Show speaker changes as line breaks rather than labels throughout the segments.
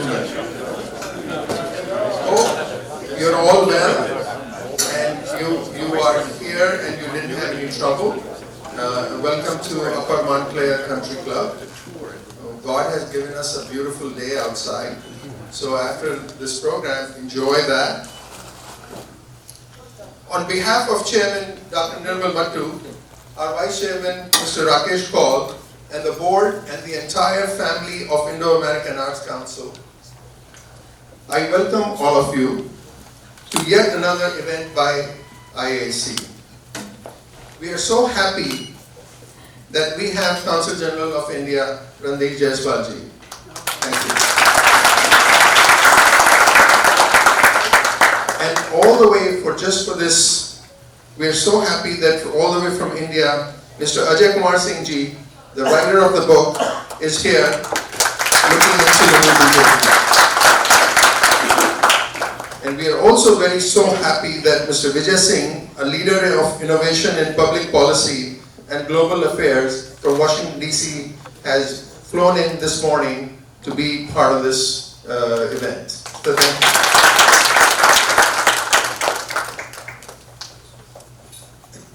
gentlemen. Hope you're all well and you are here and you didn't have any trouble. Welcome to Upper Montclair Country Club. God has given us a beautiful day outside. So after this program, enjoy that. On behalf of Chairman Dr. Nirmal Mattu, our Vice Chairman Mr. Rakesh Kaul, and the board and the entire family of Indo-American Arts Council, I welcome all of you to yet another event by IAC. We are so happy that we have Consul General of India, Randeep Jaiswalji. Thank you. And all the way for this, we are so happy that all the way from India, Mr. Ajay Kumar Ji, the writer of the book, is here looking into the movie. And we are also so happy that Mr. Ajay Singh, a leader of innovation in public policy and global affairs from Washington, D.C., has flown in this morning to be part of this event. So thank you.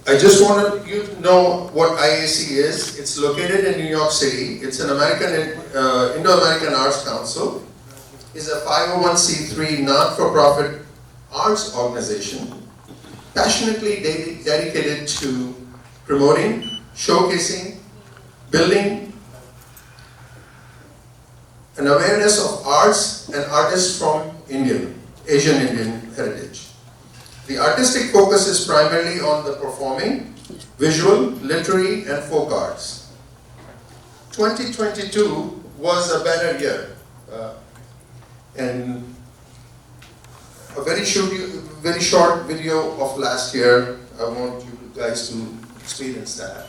I just wanted you to know what IAC is. It's located in New York City. It's an Indo-American Arts Council. It's a 501c3 not-for-profit arts organization passionately dedicated to promoting, showcasing, building an awareness of arts and artists from Asian Indian heritage. The artistic focus is primarily on the performing, visual, literary, and folk arts. 2022 was a banner year, and a very short video of last year. I want you guys to experience that.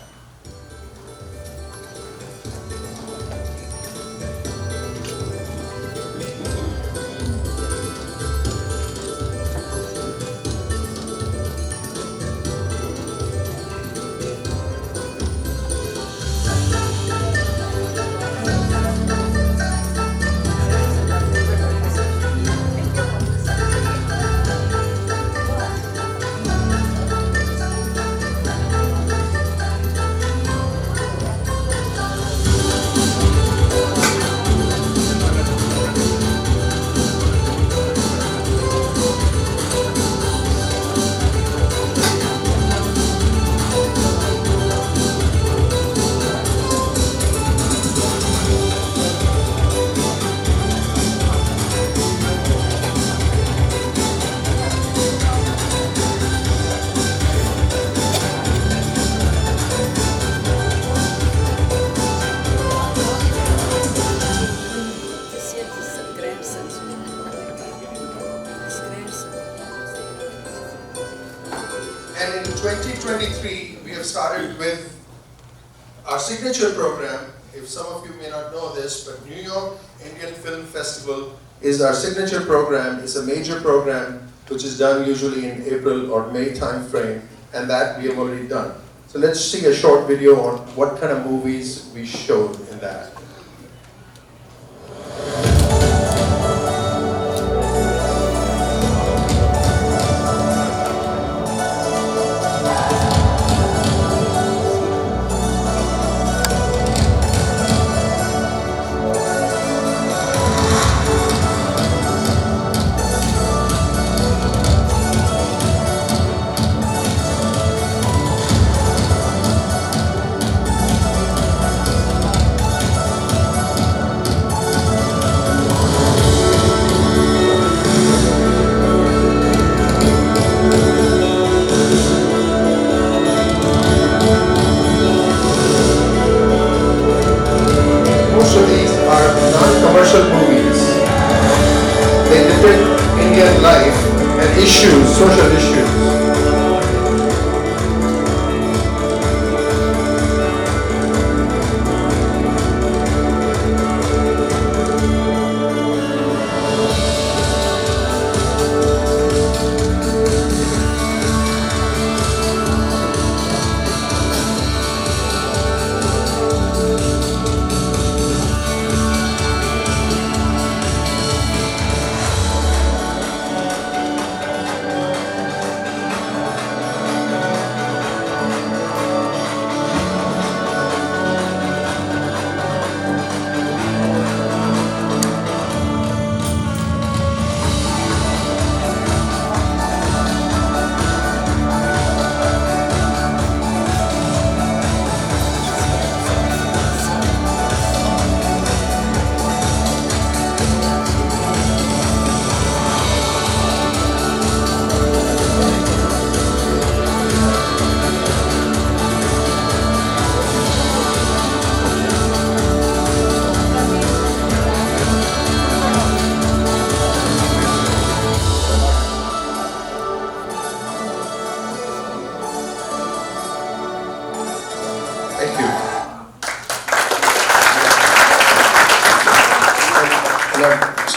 And in 2023, we have started with our signature program. If some of you may not know this, but New York Indian Film Festival is our signature program. It's a major program which is done usually in April or May time frame, and that we have already done. So let's see a short video on what kind of movies we showed in that. Most of these are non-commercial movies. They depict Indian life and issues, social issues.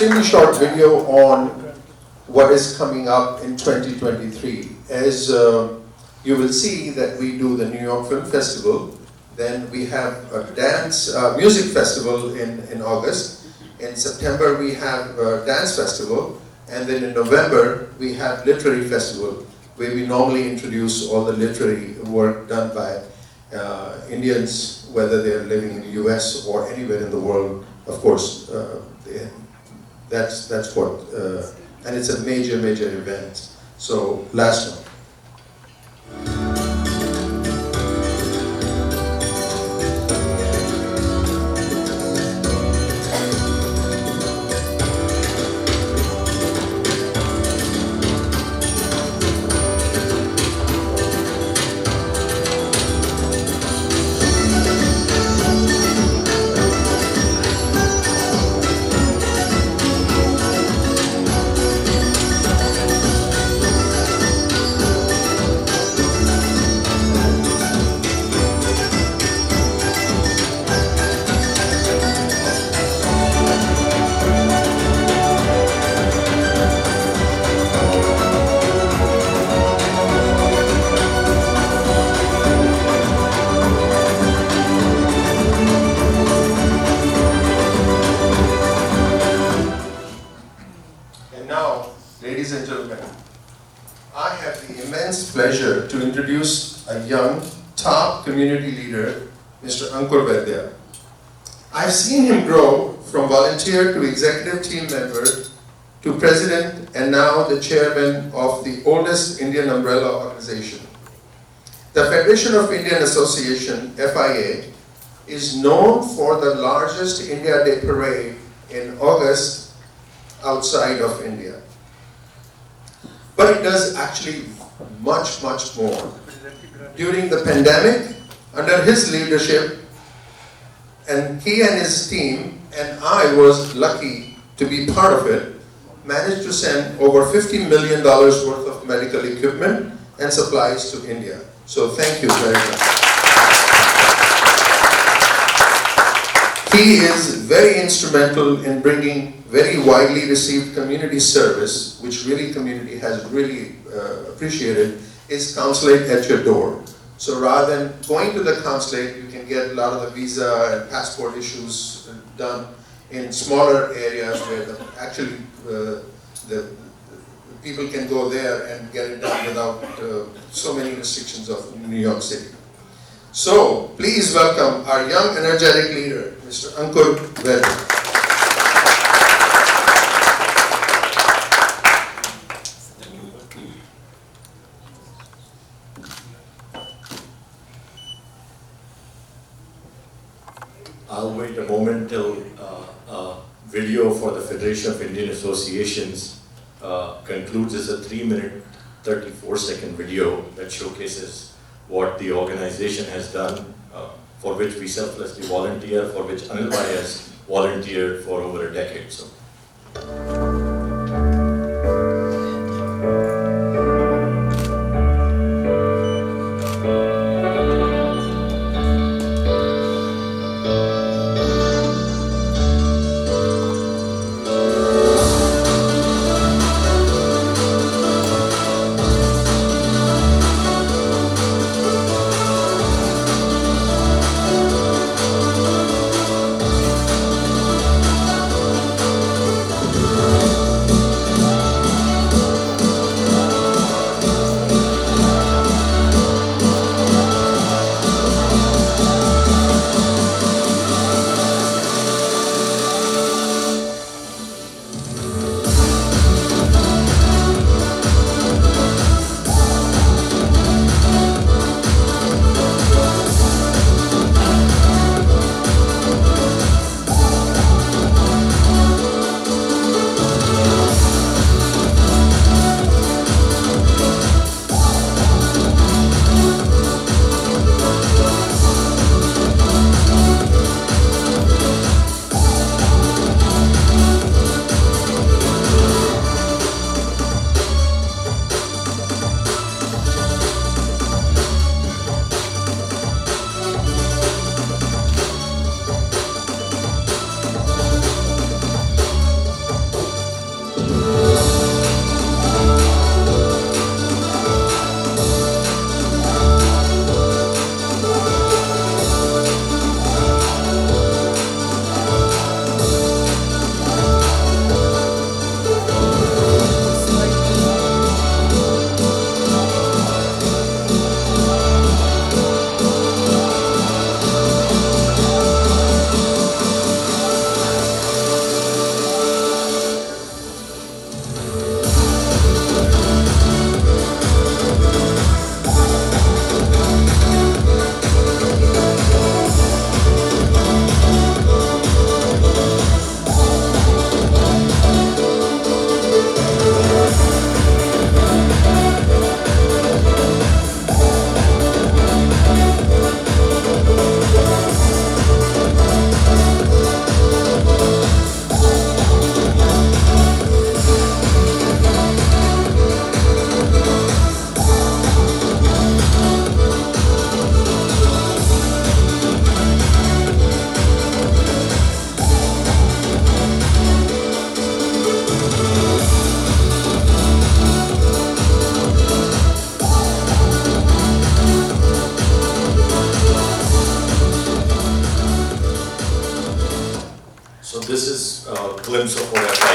extremely short video on what is coming up in 2023. As you will see that we do the New York Film Festival, then we have a dance music festival in August. In September we have a dance festival, and then in November we have literary festival, where we normally introduce all the literary work done by Indians, whether they're living in the US or anywhere in the world. Of course, that's what, and it's a major event. So last one. Ladies and gentlemen, I have the immense pleasure to introduce a young, top community leader, Mr. Ankur Vaidya. I've seen him grow from volunteer to executive team member to president and now the chairman of the oldest Indian umbrella organization. The Federation of Indian Association, FIA, is known for the largest India Day parade in August outside of India. But it does actually much more. During the pandemic, under his leadership, and he and his team, and I was lucky to be part of it, managed to send over $50 million worth of medical equipment and supplies to India. So thank you very much. He is very instrumental in bringing very widely received community service, which really community has really appreciated, is consulate at your door. So rather than going to the consulate, you can get a lot of the visa and passport issues done in smaller areas where the people can go there and get it done without so many restrictions of New York City. So please welcome our young, energetic leader, Mr. Ankur Vaidya.
I'll wait a moment till video for the Federation of Indian Associations concludes. It's a 3-minute, 34-second video that showcases what the organization has done, for which we selflessly volunteer, for which Anil Bhai has volunteered for over a decade. So.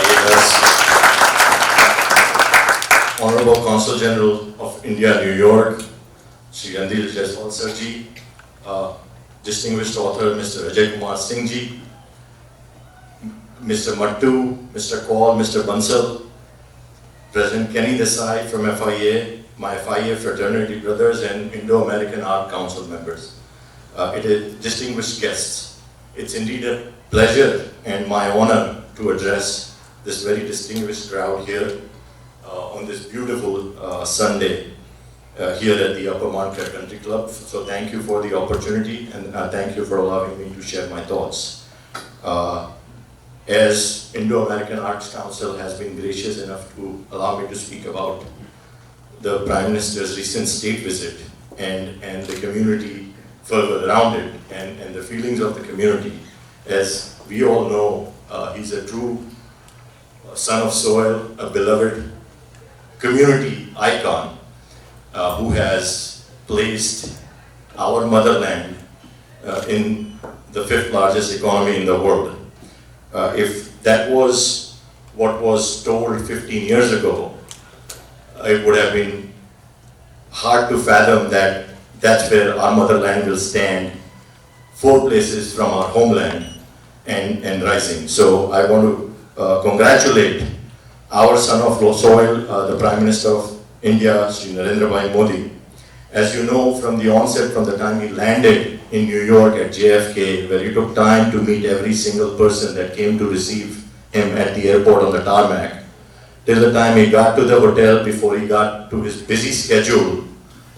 FIA does. Honorable Consul General of India, New York, Shri Randhir Jaiswal Sirji, distinguished author Mr. Ajay Singh ji, Mr. Mattu, Mr. Kaul, Mr. Bansal, President Kenny Desai from FIA, my FIA fraternity brothers and Indo-American Art Council members. It is distinguished guests. It's indeed a pleasure and my honor to address this very distinguished crowd here on this beautiful Sunday here at the Upper Market Country Club. So thank you for the opportunity and thank you for allowing me to share my thoughts. As Indo-American Arts Council has been gracious enough to allow me to speak about the Prime Minister's recent state visit and the community further around it and the feelings of the community. As we all know, he's a true son of soil, a beloved community icon who has placed our motherland in the 5th largest economy in the world. If that was what was told 15 years ago, it would have been hard to fathom that that's where our motherland will stand 4 places from our homeland and rising. So I want to congratulate our son of soil, the Prime Minister of India, Shri Narendra Modi. As you know, from the onset, from the time he landed in New York at JFK, where he took time to meet every single person that came to receive him at the airport on the tarmac, till the time he got to the hotel before he got to his busy schedule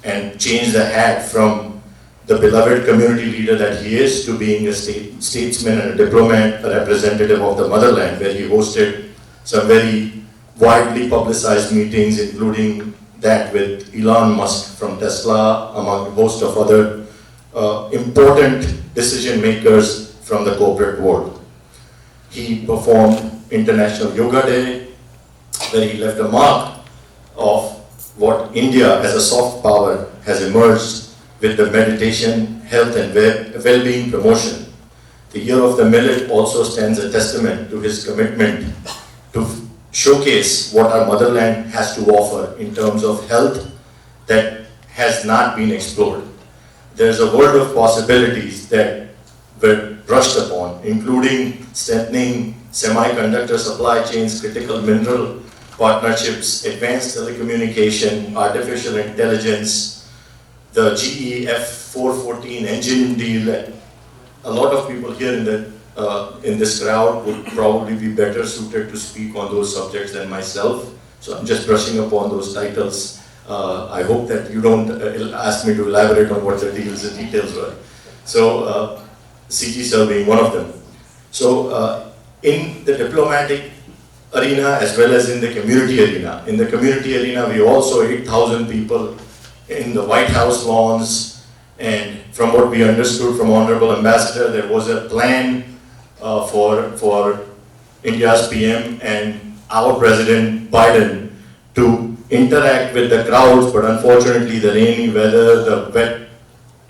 and changed the hat from the beloved community leader that he is to being a statesman and a diplomat, a representative of the motherland, where he hosted some very widely publicized meetings, including that with Elon Musk from Tesla, among a host of other important decision makers from the corporate world. He performed International Yoga Day, where he left a mark of what India as a soft power has emerged with the meditation, health and well-being promotion. The Year of the Millet also stands a testament to his commitment to showcase what our motherland has to offer in terms of health that has not been explored. There's a world of possibilities that were brushed upon, including strengthening semiconductor supply chains, critical mineral partnerships, advanced telecommunication, artificial intelligence, the GE F414 engine deal. A lot of people here in this crowd would probably be better suited to speak on those subjects than myself. So I'm just brushing upon those titles. I hope that you don't ask me to elaborate on what the deals and details were. So CG Cell being one of them. So in the diplomatic arena as well as in the community arena. In the community arena, we also 8,000 people in the White House lawns, and from what we understood from Honorable Ambassador, there was a plan for India's PM and our President Biden to interact with the crowds, but unfortunately the rainy weather, the wet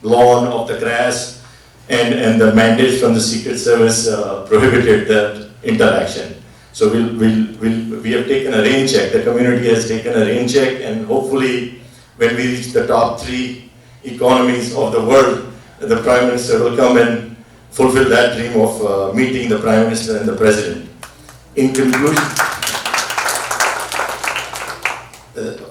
lawn of the grass, and the mandates from the Secret Service prohibited that interaction. So we have taken a rain check, the community has taken a rain check, and hopefully when we reach the top 3 economies of the world, the Prime Minister will come and fulfill that dream of meeting the Prime Minister and the President. In conclusion,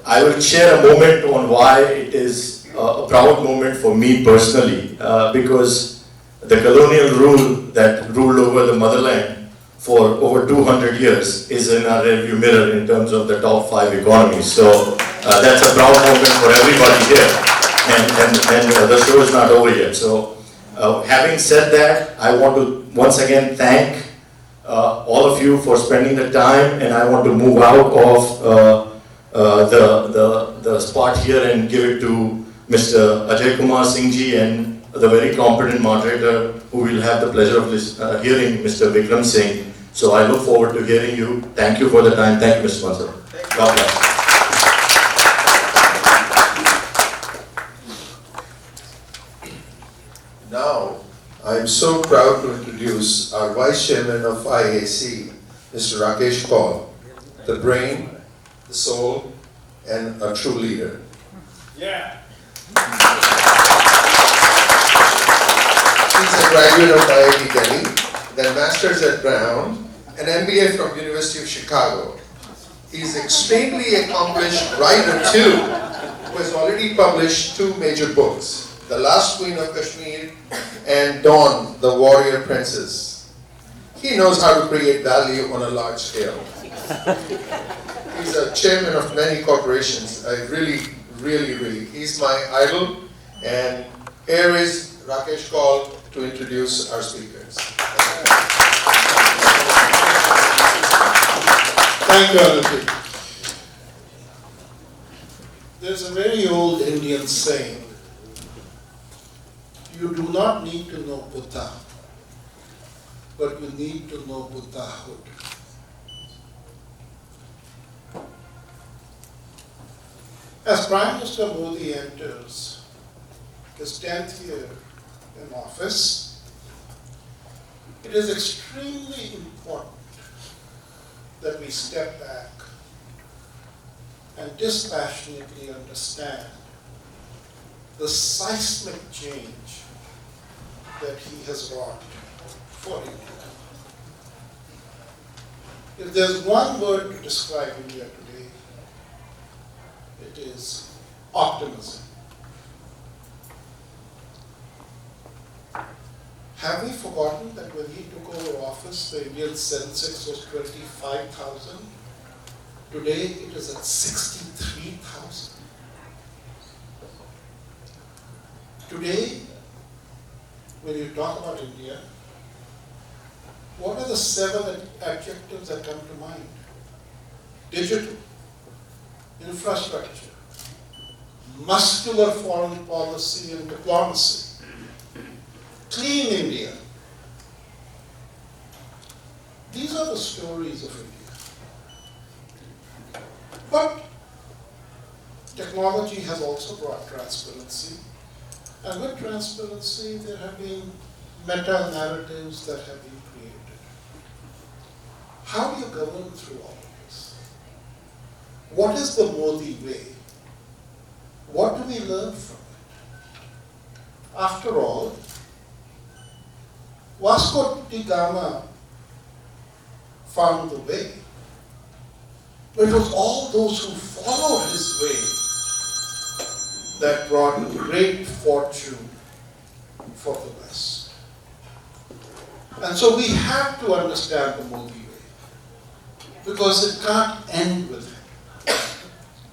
I will share a moment on why it is a proud moment for me personally, because the colonial rule that ruled over the motherland for over 200 years is in our rearview mirror in terms of the top 5 economies. So that's a proud moment for everybody here, and the show is not over yet. So having said that, I want to once again thank all of you for spending the time, and I want to move out of the spot here and give it to Mr. Ajay Singh ji and the very competent moderator who will have the pleasure of hearing, Mr. Vikram Singh. So I look forward to hearing you. Thank you for the time. Thank you, Mr. Mansur. God bless.
Now, I'm so proud to introduce our Vice Chairman of IAC, Mr. Rakesh Kaul, the brain, the soul, and a true leader.
Yeah.
He's a graduate of IIT Delhi, then Masters at Brown, an MBA from University of Chicago. He's extremely accomplished writer too, who has already published 2 major books, The Last Queen of Kashmir and Dawn, the Warrior Princess. He knows how to create value on a large scale. He's a chairman of many corporations. I really, he's my idol. And here is Rakesh Kaul to introduce our speakers.
Thank you, Anand. There's a very old Indian saying, you do not need to know Buddha, but you need to know Buddhahood. As Prime Minister Modi enters his 10th year in office, it is extremely important that we step back and dispassionately understand the seismic change that he has wrought for India. If there's one word to describe India today, it is optimism. Have we forgotten that when he took over office, the Indian census was 25,000? Today it is at 63,000. Today, when you talk about India, what are the 7 adjectives that come to mind? Digital, infrastructure, muscular foreign policy and diplomacy, clean India. These are the stories of India. But technology has also brought transparency. And with transparency, there have been meta-narratives that have been created. How do you govern through all of this? What is the Modi way? What do we learn from it? After all, Vasco da Gama found the way. But it was all those who followed his way that brought great fortune for the West. And so we have to understand the Modi way, because it can't end with him.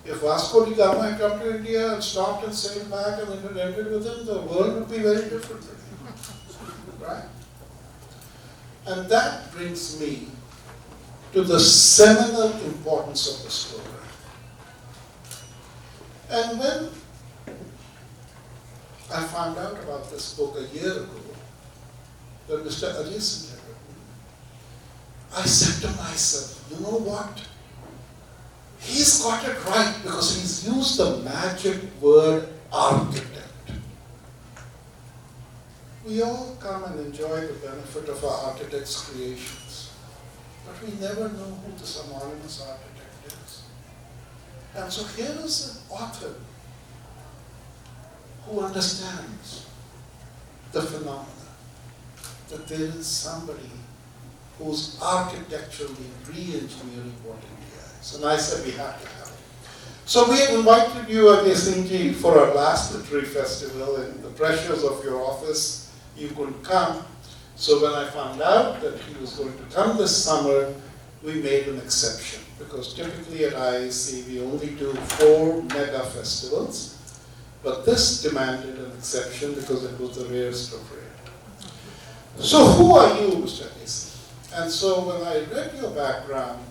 If Vasco da Gama had come to India and stopped and sailed back and interacted with him, the world would be very different with him. Right? And that brings me to the seminal importance of this program. And when I found out about this book a year ago, that Mr. Ajay Singh had written, I said to myself, you know what? He's got it right, because he's used the magic word architect. We all come and enjoy the benefit of our architect's creations, but we never know who this anonymous architect is. And so here is an author who understands the phenomena, that there is somebody who's architecturally re-engineering what India is. And I said we have to have it. So we have invited you, Ajay Singh, for our last literary festival, and the pressures of your office, you couldn't come. So when I found out that he was going to come this summer, we made an exception, because typically at IAC we only do 4 mega festivals, but this demanded an exception because it was the rarest of rare. So who are you, Mr. Ajay? And so when I read your background,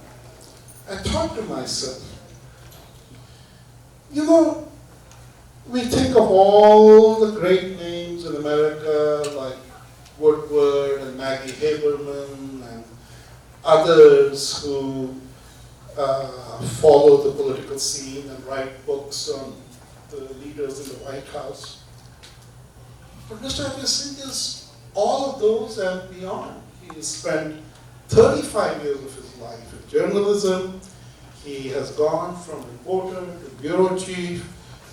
I thought to myself, you know, we think of all the great names in America, like Woodward and Maggie Haberman and others who follow the political scene and write books on the leaders in the White House. But Mr. Ajay Singh is all of those and beyond. He has spent 35 years of his life in journalism. He has gone from reporter to bureau chief,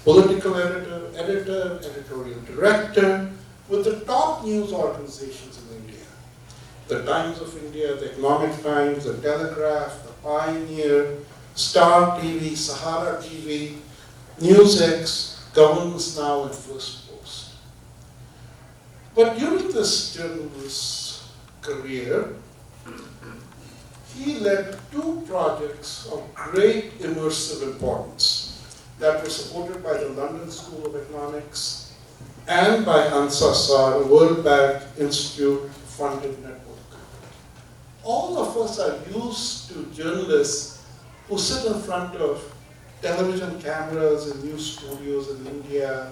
political editor, editorial director, with the top news organizations in India. The Times of India, the Economic Times, the Telegraph, the Pioneer, Star TV, Sahara TV, NewsX, Governance Now, and First Post. But during this journalist career, he led 2 projects of great immersive importance that were supported by the London School of Economics and by ANSASAR, a World Bank Institute funded network. All of us are used to journalists who sit in front of television cameras in news studios in India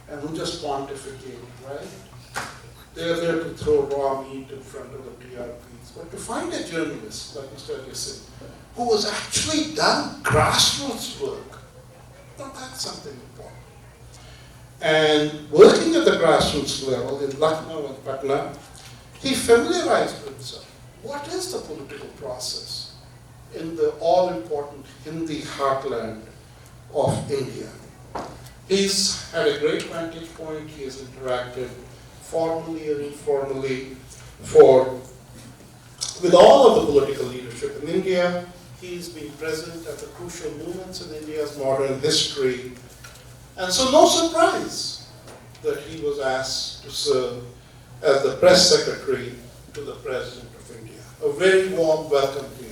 and who just pontificate, right? They're there to throw raw meat in front of the TRPs. But to find a journalist like Mr. Ajay Singh, who has actually done grassroots work, now that's something important. And working at the grassroots level in Lucknow and Patna, he familiarized himself. What is the political process in the all-important Hindi heartland of India? He's had a great vantage point. He has interacted formally and informally with all of the political leadership in India. He's been present at the crucial moments in India's modern history. And so no surprise that he was asked to serve as the press secretary to the President of India. A very warm welcome to you.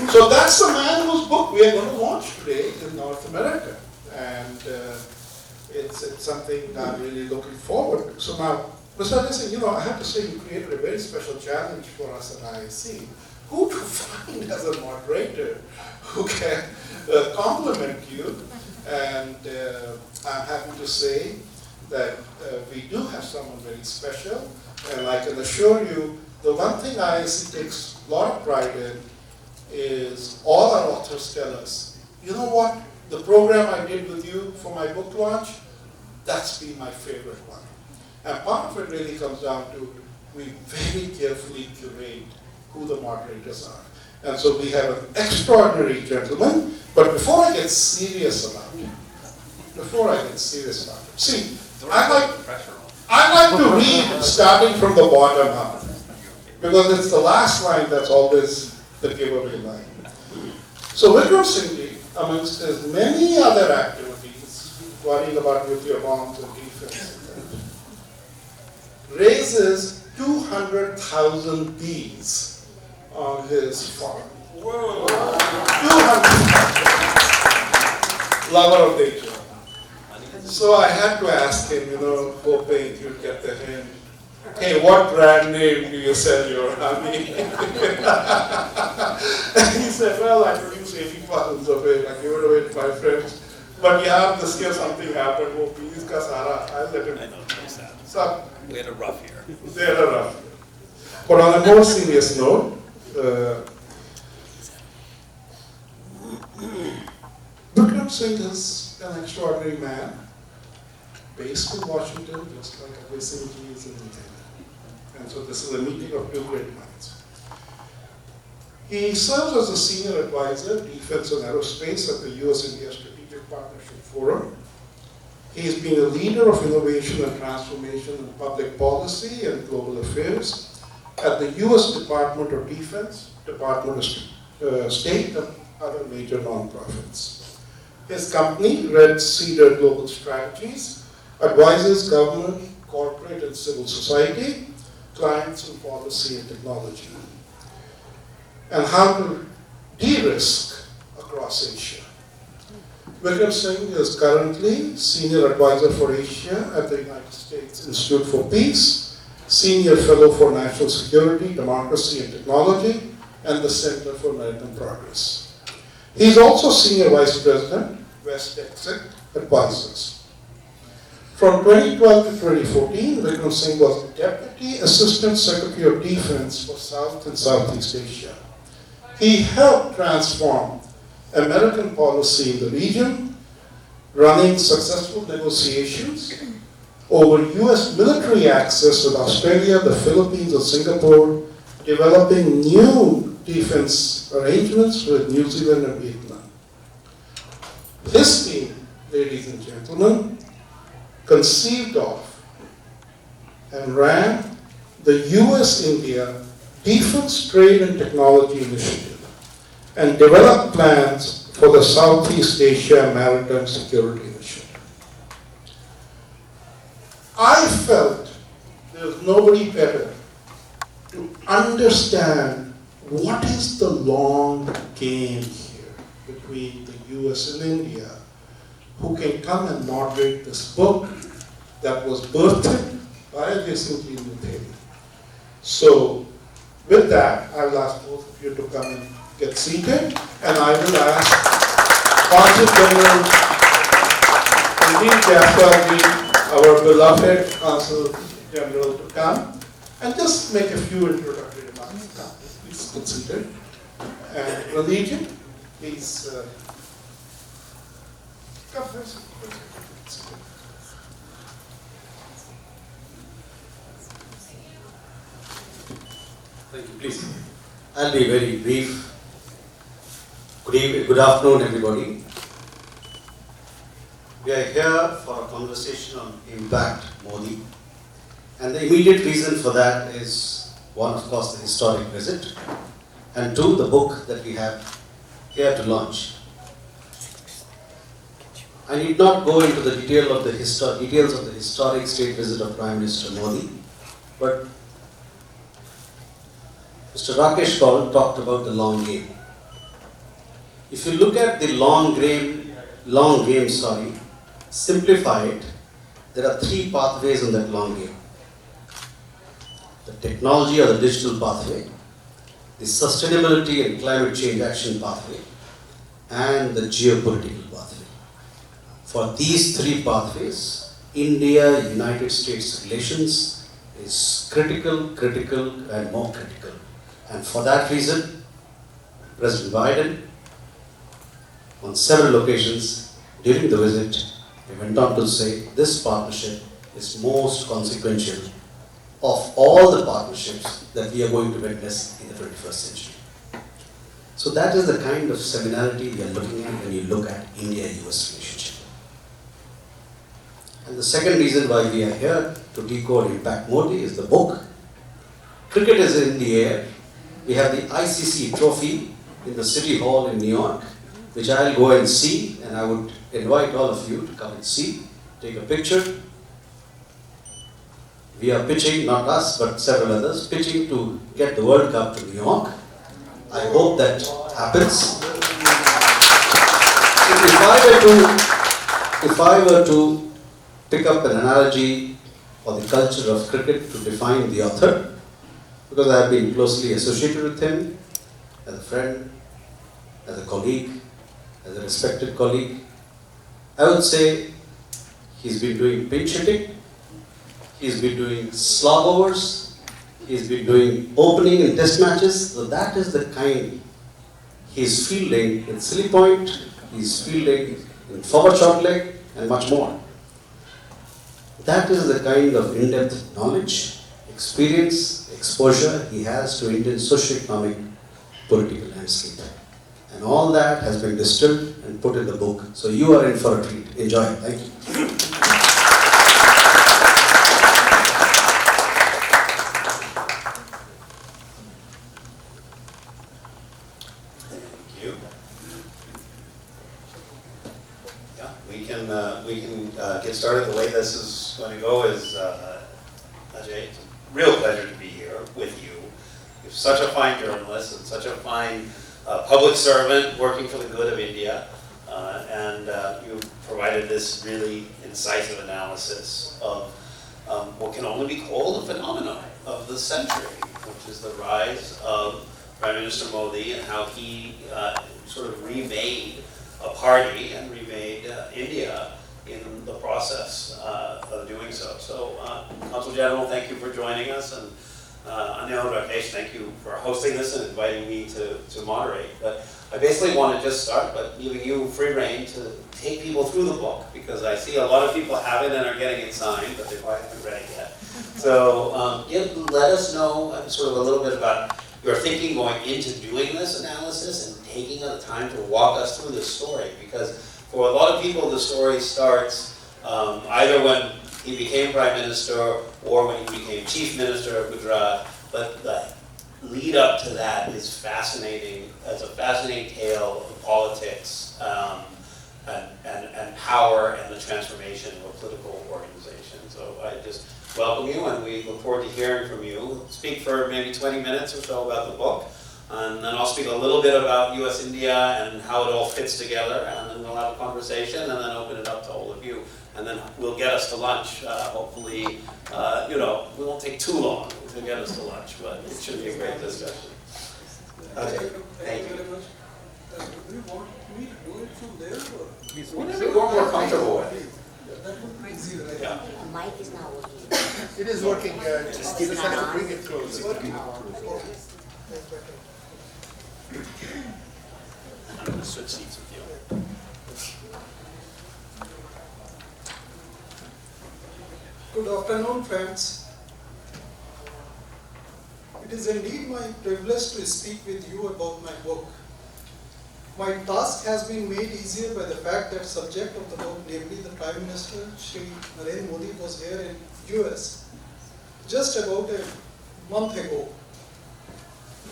So that's the man whose book we are going to launch today in North America. And it's something I'm really looking forward to. So now, Mr. Ajay Singh, I have to say you created a very special challenge for us at IIC. Who to find as a moderator who can compliment you? And I'm happy to say that we do have someone very special. And I can assure you, the one thing IIC takes a lot of pride in is all our authors tell us, you know what, the program I did with you for my book launch, that's been my favorite one. And part of it really comes down to we very carefully curate who the moderators are. And so we have an extraordinary gentleman, but before I get serious about it, see, I like to read starting from the bottom up, because it's the last line that's always the giveaway line. So Vikram Singh, amongst his many other activities, worrying about nuclear bombs and defense, raises 200,000 bees on his farm. Whoa! 200,000. Lover of nature. So I had to ask him, hoping you'd get the hint. Hey, what brand name do you sell your honey? And he said, well, I produce 80 pounds of it. I give it away to my friends. But yeah, this year something happened. Oh, please, Kasara. I'll let him.
I know, sad.
So,
We had a rough year.
they are rough. But on a more serious note, Vikram Singh is an extraordinary man, based in Washington, just like Ajay Singh is in India. And so this is a meeting of 2 great minds. He serves as a senior advisor, defense and aerospace at the US-India Strategic Partnership Forum. He's been a leader of innovation and transformation in public policy and global affairs at the US Department of Defense, Department of State, and other major nonprofits. His company, Red Cedar Global Strategies, advises government, corporate, and civil society, clients in policy and technology, and how to de-risk across Asia. Vikram Singh is currently Senior Advisor for Asia at the United States Institute for Peace, Senior Fellow for National Security, Democracy and Technology, and the Center for American Progress. He's also Senior Vice President, West Exec Advisors. From 2012 to 2014, Vikram Singh was Deputy Assistant Secretary of Defense for South and Southeast Asia. He helped transform American policy in the region, running successful negotiations over US military access with Australia, the Philippines, and Singapore, developing new defense arrangements with New Zealand and Vietnam. His team, ladies and gentlemen, conceived of and ran the US-India Defense Trade and Technology Initiative and developed plans for the Southeast Asia Maritime Security Initiative. I felt there was nobody better to understand what is the long game here between the US and India, who can come and moderate this book that was birthed by Ajay Singh. So, with that, I will ask both of you to come and get seated, and I will ask Consul General Randeep Jaiswal, our beloved Consul General, to come and just make a few introductory remarks. Come, please get seated. And Randeep, please come first.
Thank you, please. I'll be very brief. Good afternoon, everybody. We are here for a conversation on Impact Modi. And the immediate reason for that is, one, of course, the historic visit, and two, the book that we have here to launch. I need not go into the details of the historic state visit of Prime Minister Modi, but Mr. Rakesh Kaul talked about the long game. If you look at the long game, simplify it, there are three pathways in that long game. The technology or the digital pathway, the sustainability and climate change action pathway, and the geopolitical pathway. For these three pathways, India-United States relations is critical, and more critical. And for that reason, President Biden, on several occasions during the visit, he went on to say this partnership is most consequential of all the partnerships that we are going to witness in the 21st century. So that is the kind of similarity we are looking at when you look at India-US relationship. And the second reason why we are here to decode Impact Modi is the book. Cricket is in the air. We have the ICC trophy in the City Hall in New York, which I'll go and see, and I would invite all of you to come and see, take a picture. We are pitching, not us, but several others, pitching to get the World Cup to New York. I hope that happens. If I were to pick up an analogy for the culture of cricket to define the author, because I have been closely associated with him as a friend, as a colleague, as a respected colleague, I would say he's been doing pinch hitting, he's been doing slog overs, he's been doing opening in test matches. So that is the kind he's fielding in silly point, he's fielding in forward short leg, and much more. That is the kind of in-depth knowledge, experience, exposure he has to Indian socio-economic political landscape. And all that has been distilled and put in the book. So you are in for a treat. Enjoy it. Thank you.
Thank you. Yeah, we can get started. The way this is going to go is, Ajay, it's a real pleasure to be here with you. You're such a fine journalist and such a fine public servant working for the good of India, and you provided this really incisive analysis of what can only be called a phenomenon of the century, which is the rise of Prime Minister Modi and how he sort of remade a party and remade India in the process of doing so. So, Consul General, thank you for joining us, and Anil and Rakesh, thank you for hosting this and inviting me to moderate. But I basically want to just start by giving you free rein to take people through the book, because I see a lot of people have it and are getting it signed, but they probably haven't read it yet. So let us know sort of a little bit about your thinking going into doing this analysis and taking the time to walk us through this story, because for a lot of people the story starts either when he became Prime Minister or when he became Chief Minister of Gujarat, but the lead up to that is fascinating. It's a fascinating tale of politics and power and the transformation of a political organization. So I just welcome you, and we look forward to hearing from you. Speak for maybe 20 minutes or so about the book, and then I'll speak a little bit about US-India and how it all fits together, and then we'll have a conversation, and then open it up to all of you. And then we'll get us to lunch. Hopefully, we won't take too long to get us to lunch, but it should be a great discussion. Okay, thank you.
Do you want me to do it from there or?
Whatever you're more comfortable with.
That would be easier, right?
Yeah.
The mic is not working.
It is working, just give us time to bring it closer.
I'm going to switch seats with you.
Good afternoon, friends. It is indeed my privilege to speak with you about my book. My task has been made easier by the fact that subject of the book, namely the Prime Minister, Shri Narendra Modi, was here in US just about a month ago.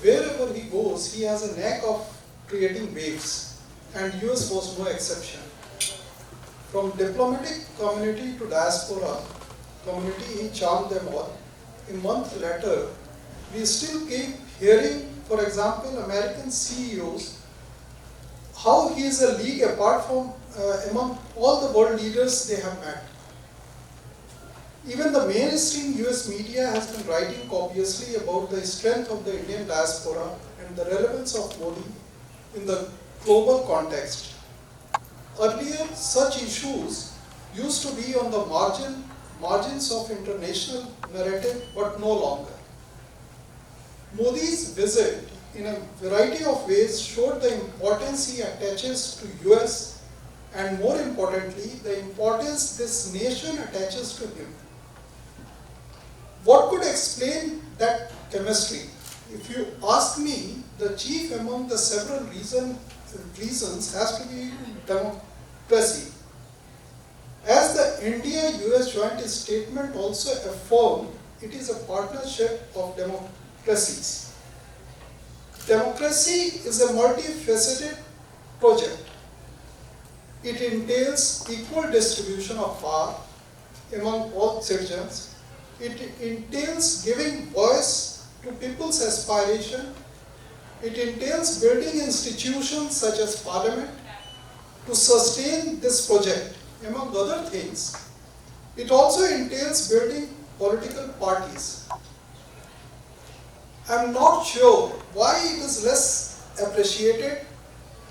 Wherever he goes, he has a knack of creating waves, and US was no exception. From diplomatic community to diaspora community, he charmed them all. A month later, we still keep hearing, for example, American CEOs, how he is a league apart from among all the world leaders they have met. Even the mainstream US media has been writing copiously about the strength of the Indian diaspora and the relevance of Modi in the global context. Earlier, such issues used to be on the margins of international narrative, but no longer. Modi's visit in a variety of ways showed the importance he attaches to US, and more importantly, the importance this nation attaches to him. What could explain that chemistry? If you ask me, the chief among the several reasons has to be democracy. As the India-US joint statement also affirmed, it is a partnership of democracies. Democracy is a multifaceted project. It entails equal distribution of power among all citizens. It entails giving voice to people's aspiration. It entails building institutions such as parliament to sustain this project, among other things. It also entails building political parties. I'm not sure why it is less appreciated,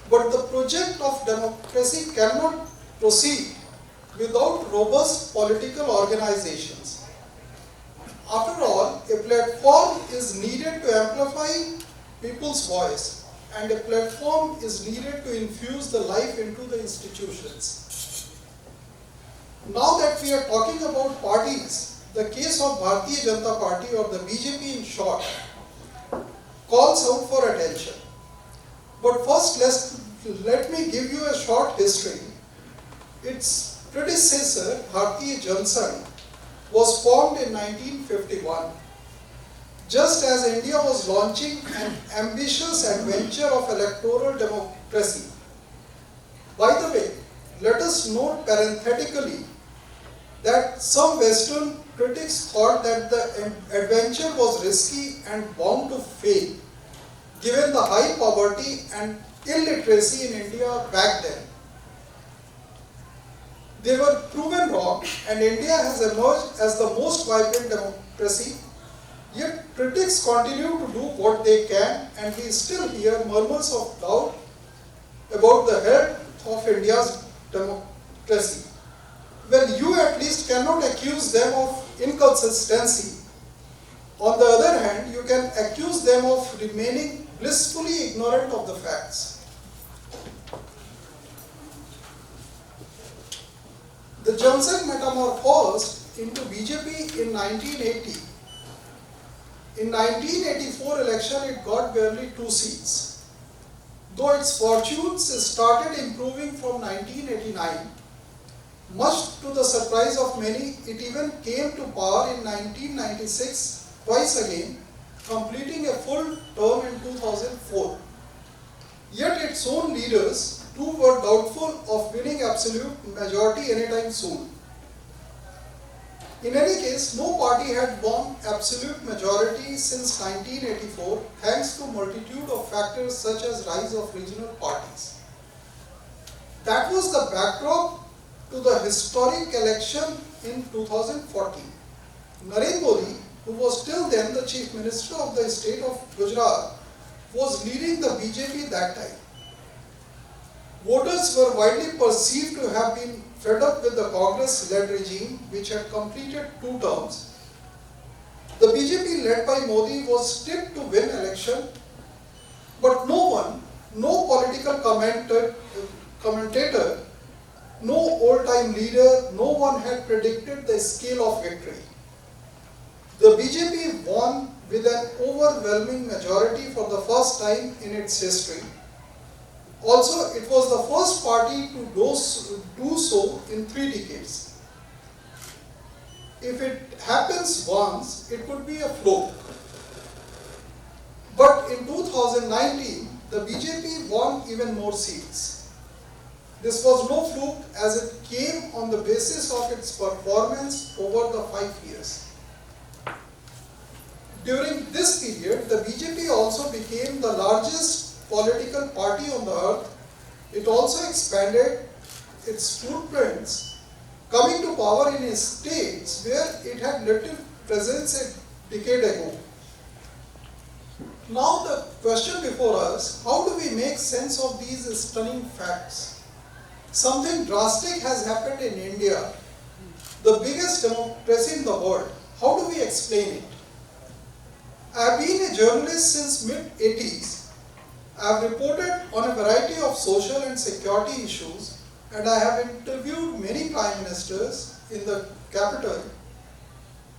but the project of democracy cannot proceed without robust political organizations. After all, a platform is needed to amplify people's voice, and a platform is needed to infuse the life into the institutions. Now that we are talking about parties, the case of Bharatiya Janata Party, or the BJP in short, calls out for attention. But first, let me give you a short history. Its predecessor, Bharatiya Janata Party, was formed in 1951. Just as India was launching an ambitious adventure of electoral democracy. By the way, let us note parenthetically that some Western critics thought that the adventure was risky and bound to fail, given the high poverty and illiteracy in India back then. They were proven wrong, and India has emerged as the most vibrant democracy. Yet critics continue to do what they can, and we still hear murmurs of doubt about the health of India's democracy. Well, you at least cannot accuse them of inconsistency. On the other hand, you can accuse them of remaining blissfully ignorant of the facts. The Johnson metamorphosed into BJP in 1980. In 1984 election, it got barely 2 seats. Though its fortunes started improving from 1989, much to the surprise of many, it even came to power in 1996 twice again, completing a full term in 2004. Yet its own leaders too were doubtful of winning absolute majority anytime soon. In any case, no party had won absolute majority since 1984 thanks to multitude of factors such as rise of regional parties. That was the backdrop to the historic election in 2014. Narendra Modi, who was till then the Chief Minister of the state of Gujarat, was leading the BJP that time. Voters were widely perceived to have been fed up with the Congress-led regime which had completed 2 terms. The BJP led by Modi was tipped to win election, but no political commentator, no old-time leader, no one had predicted the scale of victory. The BJP won with an overwhelming majority for the first time in its history. Also, it was the first party to do so in 3 decades. If it happens once, it could be a fluke. But in 2019, the BJP won even more seats. This was no fluke as it came on the basis of its performance over the 5 years. During this period, the BJP also became the largest political party on the earth. It also expanded its footprints, coming to power in states where it had little presence a decade ago. Now the question before us, how do we make sense of these stunning facts? Something drastic has happened in India, the biggest democracy in the world. How do we explain it? I have been a journalist since mid-80s. I have reported on a variety of social and security issues, and I have interviewed many prime ministers in the capital.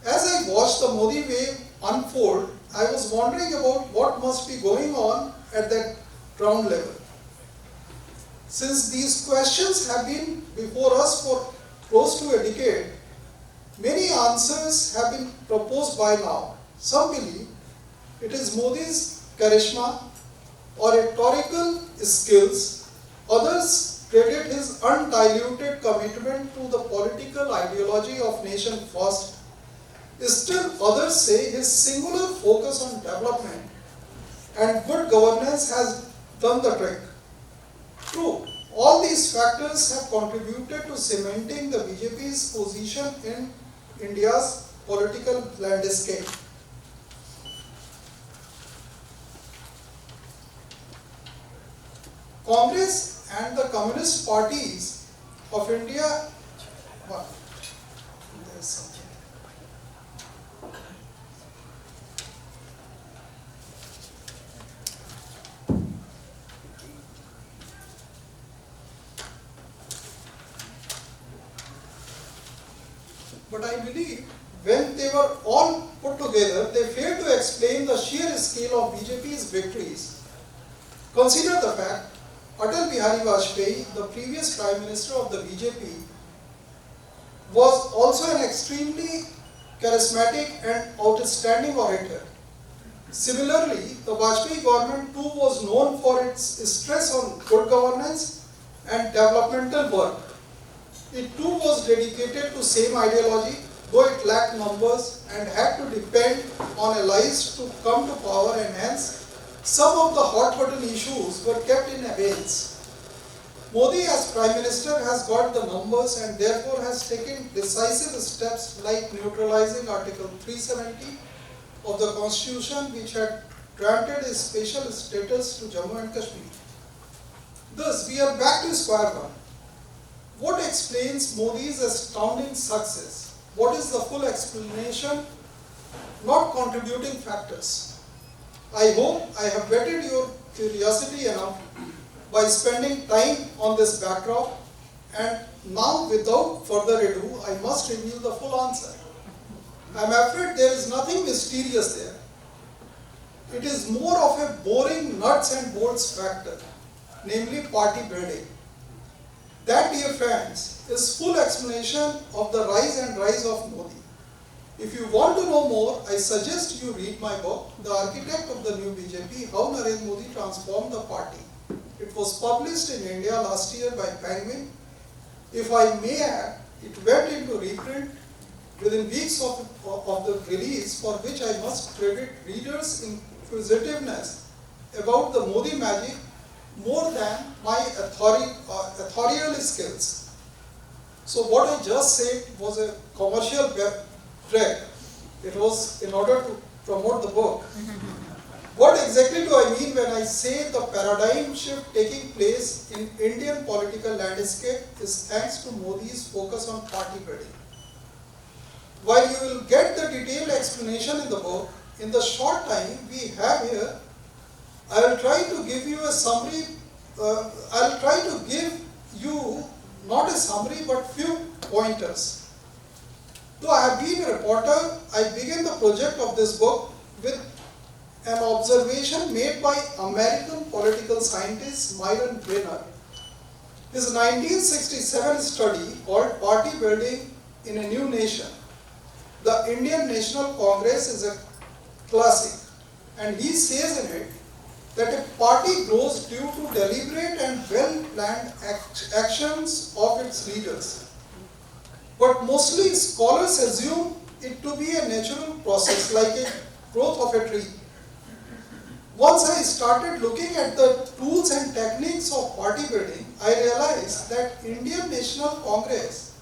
As I watched the Modi wave unfold, I was wondering about what must be going on at that ground level. Since these questions have been before us for close to a decade, many answers have been proposed by now. Some believe it is Modi's charisma or rhetorical skills. Others credit his undiluted commitment to the political ideology of nation first. Still others say his singular focus on development and good governance has done the trick. True, all these factors have contributed to cementing the BJP's position in India's political landscape. Congress and the Communist parties of India, there's something. But I believe when they were all put together, they failed to explain the sheer scale of BJP's victories. Consider the fact Atal Bihari Vajpayee, the previous Prime Minister of the BJP, was also an extremely charismatic and outstanding orator. Similarly, the Vajpayee government too was known for its stress on good governance and developmental work. It too was dedicated to same ideology, though it lacked numbers and had to depend on allies to come to power, and hence some of the hot button issues were kept in abeyance. Modi as Prime Minister has got the numbers and therefore has taken decisive steps like neutralizing Article 370 of the Constitution, which had granted a special status to Jammu and Kashmir. Thus, we are back to square one. What explains Modi's astounding success? What is the full explanation not contributing factors. I hope I have whetted your curiosity enough by spending time on this backdrop, and now without further ado, I must reveal the full answer. I am afraid there is nothing mysterious there. It is more of a boring nuts and bolts factor, namely party building. That, dear friends, is full explanation of the rise and rise of Modi. If you want to know more, I suggest you read my book, The Architect of the New BJP, How Narendra Modi Transformed the Party. It was published in India last year by Penguin. If I may add, it went into reprint within weeks of the release, for which I must credit readers' inquisitiveness about the Modi magic more than my authorial skills. So what I just said was a commercial trick. It was in order to promote the book. What exactly do I mean when I say the paradigm shift taking place in Indian political landscape is thanks to Modi's focus on party building? While you will get the detailed explanation in the book, in the short time we have here, I will try to give you a summary. I will try to give you not a summary but few pointers. Though I have been a reporter, I began the project of this book with an observation made by American political scientist Myron Brenner. His 1967 study called Party Building in a New Nation. The Indian National Congress is a classic, and he says in it that a party grows due to deliberate and well-planned actions of its leaders. But mostly scholars assume it to be a natural process like a growth of a tree. Once I started looking at the tools and techniques of party building, I realized that Indian National Congress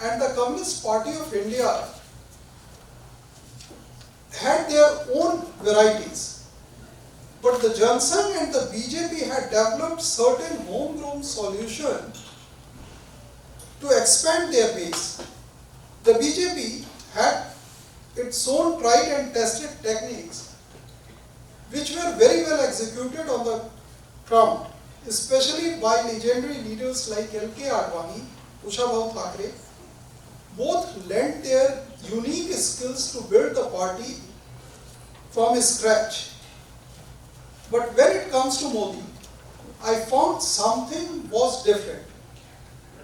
and the Communist Party of India had their own varieties. But the Johnson and the BJP had developed certain homegrown solutions to expand their base. The BJP had its own tried and tested techniques which were very well executed on the ground, especially by legendary leaders like L.K. Advani, Ushabhau Thackeray. Both lent their unique skills to build the party from scratch. But when it comes to Modi, I found something was different.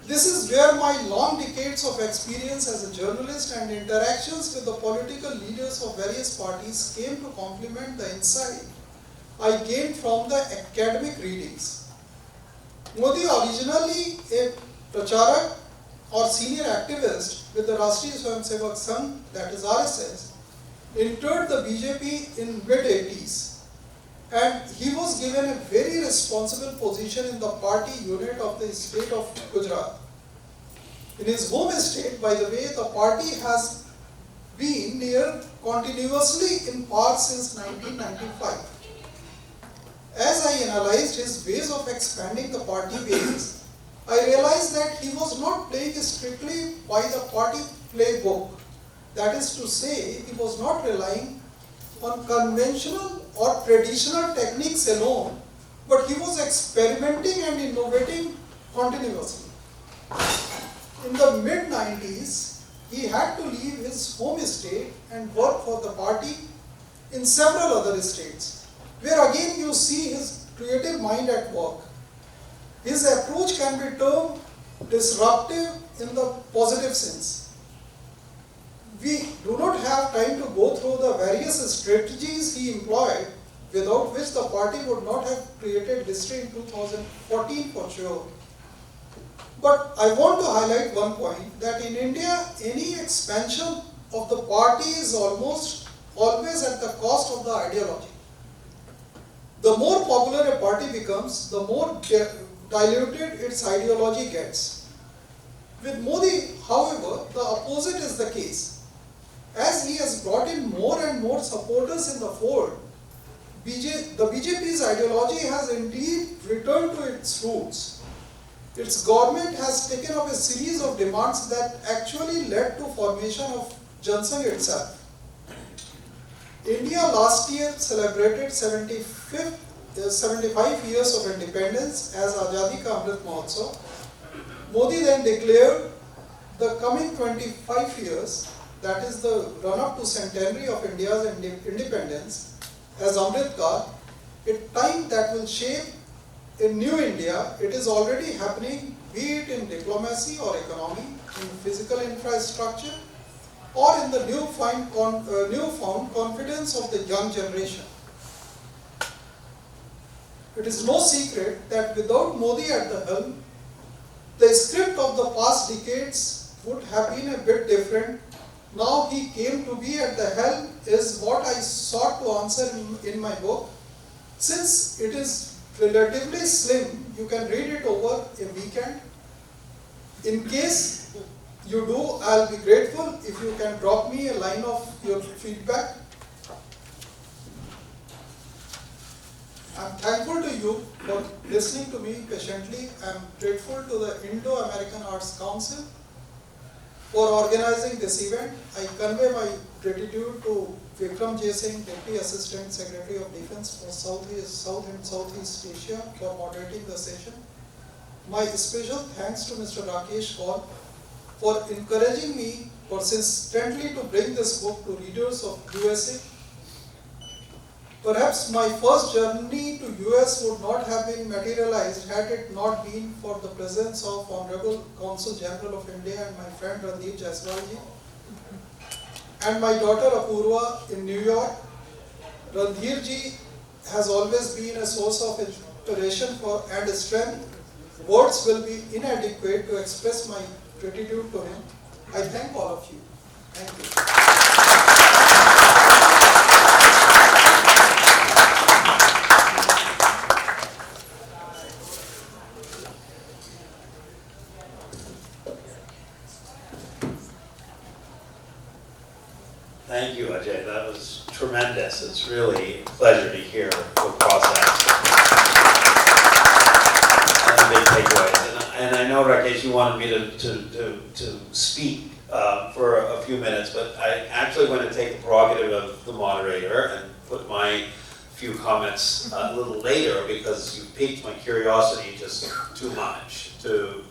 This is where my long decades of experience as a journalist and interactions with the political leaders of various parties came to complement the insight I gained from the academic readings. Modi, originally a pracharak or senior activist with the Rashtriya Swayamsevak Sangh, that is RSS, entered the BJP in mid-80s. And he was given a very responsible position in the party unit of the state of Gujarat. In his home state, by the way, the party has been near continuously in power since 1995. As I analyzed his ways of expanding the party base, I realized that he was not playing strictly by the party playbook. That is to say, he was not relying on conventional or traditional techniques alone, but he was experimenting and innovating continuously. In the mid-90s, he had to leave his home state and work for the party in several other states, where again you see his creative mind at work. His approach can be termed disruptive in the positive sense. We do not have time to go through the various strategies he employed, without which the party would not have created history in 2014 for sure. But I want to highlight one point, that in India, any expansion of the party is almost always at the cost of the ideology. The more popular a party becomes, the more diluted its ideology gets. With Modi, however, the opposite is the case. As he has brought in more and more supporters in the fold, the BJP's ideology has indeed returned to its roots. Its government has taken up a series of demands that actually led to formation of Jansangh itself. India last year celebrated 75 years of independence as Azadi Ka Amrit Mahotsav. Modi then declared the coming 25 years, that is the run-up to centenary of India's independence, as Amrit Kal, a time that will shape a new India. It is already happening, be it in diplomacy or economy, in physical infrastructure, or in the newfound confidence of the young generation. It is no secret that without Modi at the helm, the script of the past decades would have been a bit different. Now he came to be at the helm is what I sought to answer in my book. Since it is relatively slim, you can read it over a weekend. In case you do, I'll be grateful if you can drop me a line of your feedback. I'm thankful to you for listening to me patiently. I'm grateful to the Indo-American Arts Council for organizing this event. I convey my gratitude to Vikram Ajay Singh, Deputy Assistant Secretary of Defense for South and Southeast Asia, for moderating the session. My special thanks to Mr. Rakesh Kaul for encouraging me persistently to bring this book to readers of USA. Perhaps my first journey to US would not have been materialized had it not been for the presence of Honorable Consul General of India and my friend Randeep Jaiswalji and my daughter Apurva in New York. Randhirji has always been a source of inspiration and strength. Words will be inadequate to express my gratitude to him. I thank all of you. Thank you.
Thank you, Ajay. That was tremendous. It's really a pleasure to hear the process and the big takeaways. And I know, Rakesh, you wanted me to speak for a few minutes, but I actually want to take the prerogative of the moderator and put my few comments a little later because you piqued my curiosity just too much to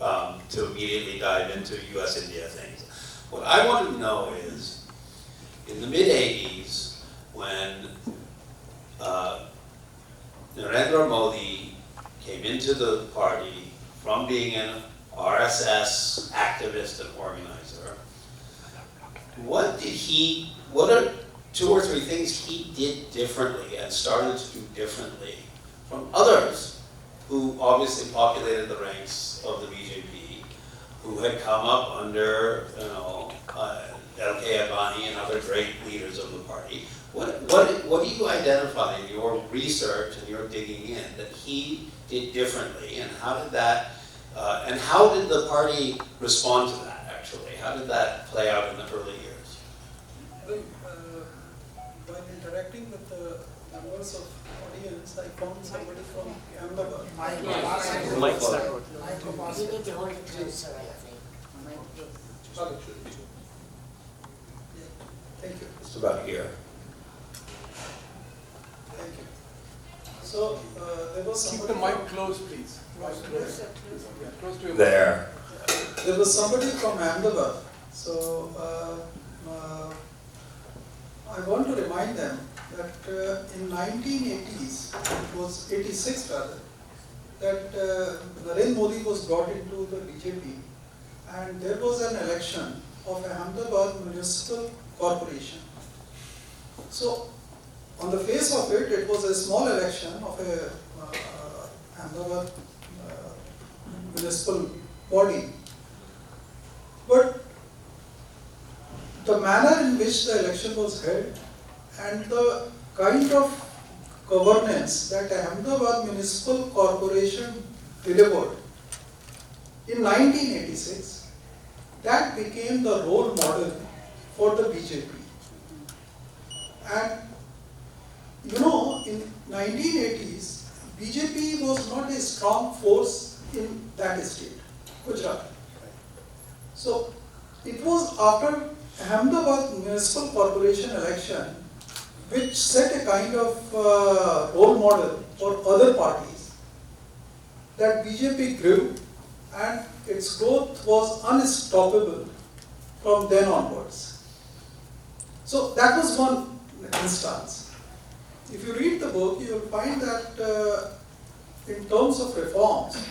immediately dive into US-India things. What I want to know is, in the mid-80s, when Narendra Modi came into the party from being an RSS activist and organizer, what are 2 or 3 things he did differently and started to do differently from others who obviously populated the ranks of the BJP, who had come up under, L.K. Advani and other great leaders of the party? What do you identify in your research and your digging in that he did differently, and how did that, and how did the party respond to that actually? How did that play out in the early years?
Well, while interacting with the members of audience, I found somebody from Ahmedabad.
You need to hold it closer, I think.
Thank you.
Just about here.
Thank you. So, there was
Keep
somebody.
the mic close, please. Mic close. Yeah, close to your mic.
There.
There was somebody from Ahmedabad. So, I want to remind them that in 1980s, it was 86 rather, that Narendra Modi was brought into the BJP, and there was an election of Ahmedabad Municipal Corporation. So, on the face of it, it was a small election of a Ahmedabad municipal body. But the manner in which the election was held and the kind of governance that Ahmedabad Municipal Corporation delivered in 1986, that became the role model for the BJP. And in 1980s, BJP was not a strong force in that state, Gujarat. So it was after Ahmedabad Municipal Corporation election which set a kind of role model for other parties, that BJP grew and its growth was unstoppable from then onwards. So that was one instance. If you read the book, you will find that in terms of reforms,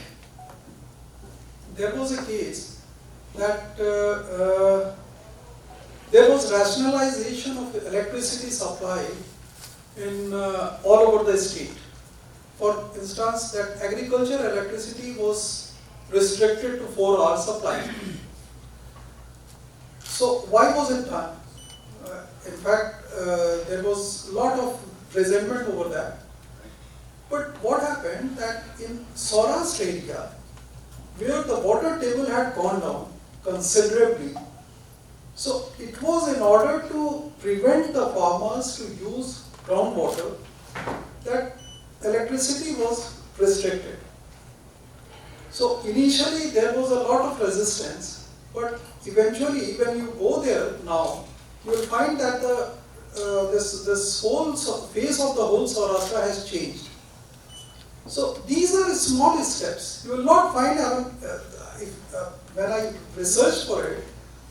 there was a case that there was rationalization of electricity supply in all over the state. For instance, that agriculture electricity was restricted to 4-hour supply. So why was it done? In fact, there was a lot of resentment over that. But what happened that in Saurashtra area, where the water table had gone down considerably, so it was in order to prevent the farmers to use groundwater that electricity was restricted. So initially there was a lot of resistance, but eventually when you go there now, you will find that this whole face of the whole Saurashtra has changed. So these are small steps. You will not find, when I researched for it,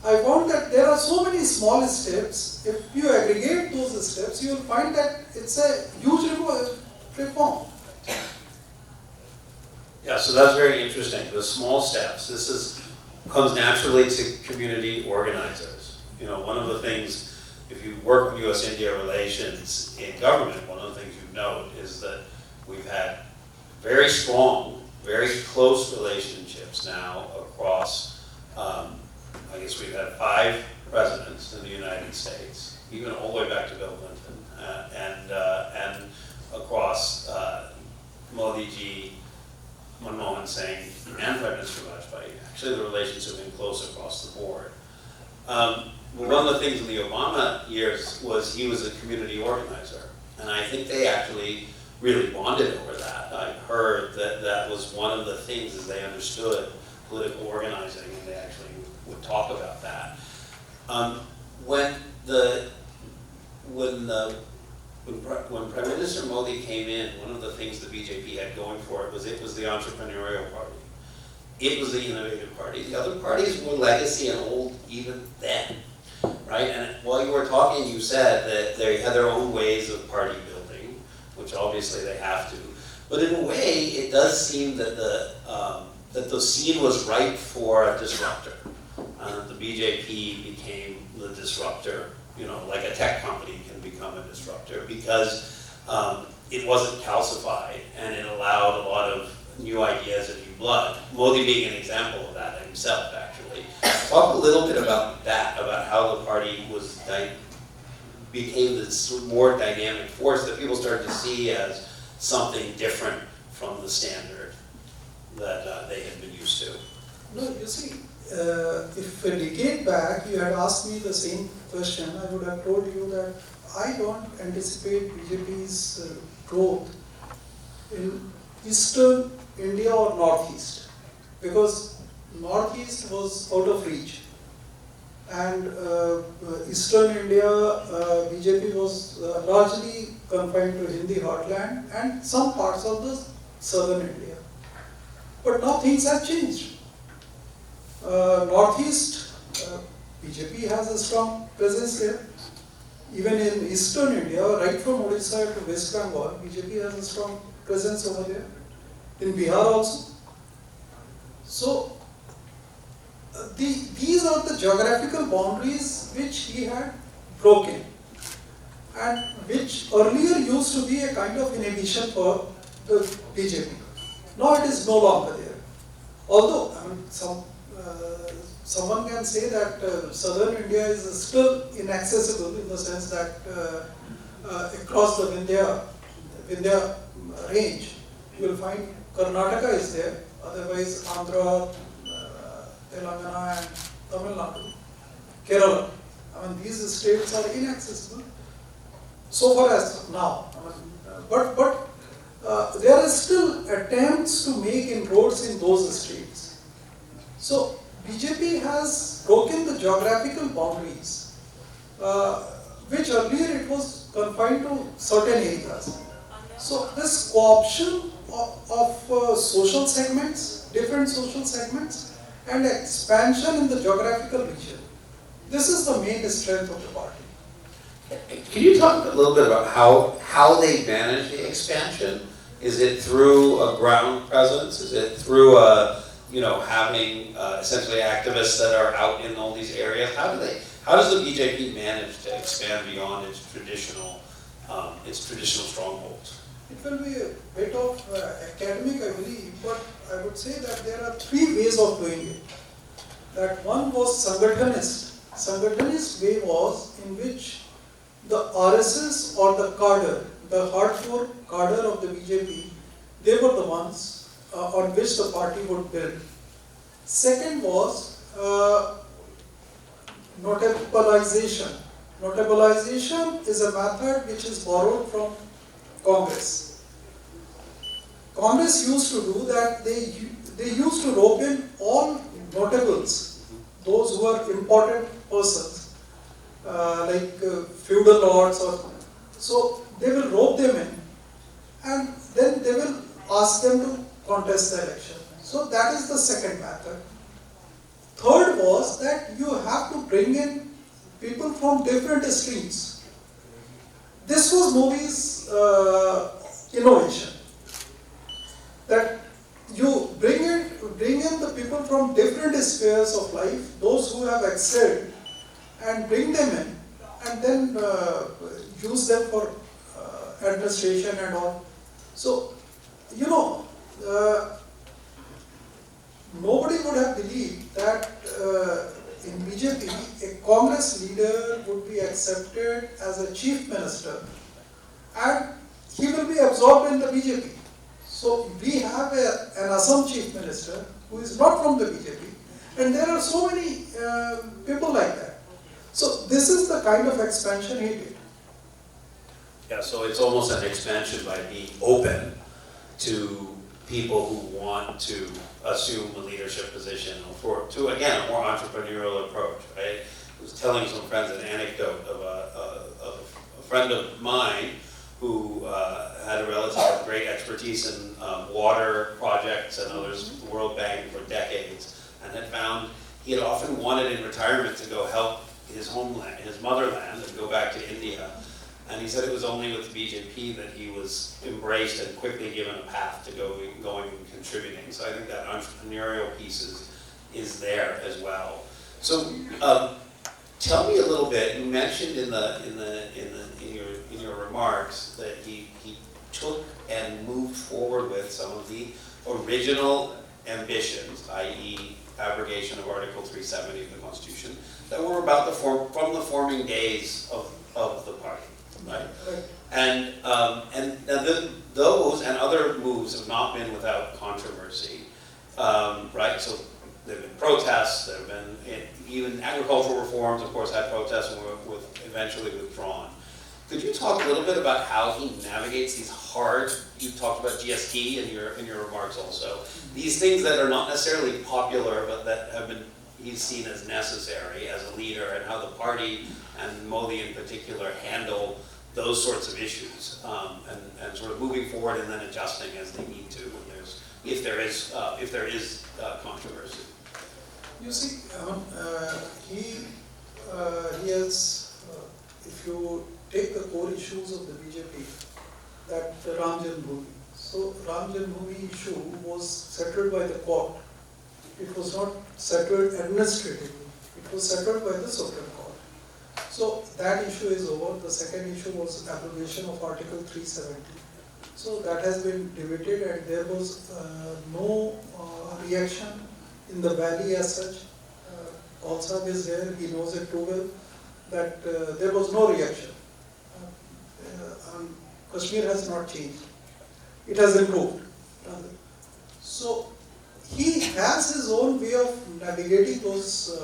I found that there are so many small steps. If you aggregate those steps, you will find that it's a huge reform.
Yeah, so that's very interesting. The small steps. Comes naturally to community organizers. You know, one of the things, if you work with U.S.-India relations in government, one of the things you note is that we've had very strong, very close relationships now across, I guess we've had 5 presidents in the United States, even all the way back to Bill Clinton, and across Modi ji, Manmohan Singh, and Prime Minister Vajpayee. Actually, the relations have been close across the board. One of the things in the Obama years was he was a community organizer, and I think they actually really bonded over that. I heard that that was one of the things as they understood political organizing, and they actually would talk about that. When Prime Minister Modi came in, one of the things the BJP had going for it was the entrepreneurial party. It was the innovative party. The other parties were legacy and old even then, right? And while you were talking, you said that they had their own ways of party building, which obviously they have to. But in a way, it does seem that the scene was ripe for a disruptor. The BJP became the disruptor, you know, like a tech company can become a disruptor because it wasn't calcified and it allowed a lot of new ideas and new blood. Modi being an example of that himself, actually. Talk a little bit about that, about how the party became this more dynamic force that people started to see as something different from the standard that they had been used to.
No, you see, if a decade back you had asked me the same question, I would have told you that I don't anticipate BJP's growth in Eastern India or Northeast, because Northeast was out of reach, and Eastern India, BJP was largely confined to Hindi heartland and some parts of the Southern India. But now things have changed. Northeast, BJP has a strong presence there. Even in Eastern India, right from Odisha to West Bengal, BJP has a strong presence over there. In Bihar also. So, these are the geographical boundaries which he had broken, and which earlier used to be a kind of inhibition for the BJP. Now it is no longer there. Although, I mean, someone can say that southern India is still inaccessible in the sense that across the Vindhya range, you will find Karnataka is there, otherwise Andhra, Telangana and Tamil Nadu, Kerala. I mean, these states are inaccessible so far as now. I mean, but there are still attempts to make inroads in those states. So BJP has broken the geographical boundaries, which earlier it was confined to certain areas. So this co-option of social segments, different social segments, and expansion in the geographical region. This is the main strength of the party.
Can you talk a little bit about how they manage the expansion? Is it through a ground presence? Is it through having essentially activists that are out in all these areas? How does the BJP manage to expand beyond its traditional strongholds?
It will be a bit of academic, I believe, but I would say that there are three ways of doing it. That one was Sangatanist. Sangatanist way was in which the RSS or the cadre, the hardcore cadre of the BJP, they were the ones on which the party would build. Second was notabilization. Notabilization is a method which is borrowed from Congress. Congress used to do that, they used to rope in all notables, those who are important persons, like feudal lords so they will rope them in and then they will ask them to contest the election. So that is the second method. Third was that you have to bring in people from different streams. This was Modi's innovation. That you bring in the people from different spheres of life, those who have excelled, and bring them in, and then use them for administration and all. So, nobody would have believed that in BJP, a Congress leader would be accepted as a chief minister, and he will be absorbed in the BJP. So we have an Assam chief minister who is not from the BJP, and there are so many people like that. So this is the kind of expansion he did.
Yeah, so it's almost an expansion by being open to people who want to assume a leadership position to again a more entrepreneurial approach. Right? I was telling some friends an anecdote of a friend of mine who had a relative with great expertise in water projects and others, the World Bank for decades, and had found he had often wanted in retirement to go help his homeland, his motherland, and go back to India. And he said it was only with the BJP that he was embraced and quickly given a path to going and contributing. So I think that entrepreneurial piece is there as well. So tell me a little bit. You mentioned in your remarks that he took and moved forward with some of the original ambitions, i.e., abrogation of Article 370 of the Constitution, that were about from the forming days of the party. Right. And those and other moves have not been without controversy, right? So there have been protests. There have been even agricultural reforms, of course, had protests and were eventually withdrawn. Could you talk a little bit about how he navigates these hard? You talked about GST in your remarks also. These things that are not necessarily popular, but that have been he's seen as necessary as a leader, and how the party and Modi in particular handle those sorts of issues, and sort of moving forward and then adjusting as they need to when if there is controversy.
You see, he has, if you take the core issues of the BJP, that Ram Janmabhoomi. So Ram Janmabhoomi issue was settled by the court. It was not settled administratively. It was settled by the Supreme Court. So that issue is over. The second issue was abrogation of Article 370. So that has been debated, and there was no reaction in the valley as such. Khalsa is there, he knows it too well, that there was no reaction. Kashmir has not changed. It has improved. So he has his own way of navigating those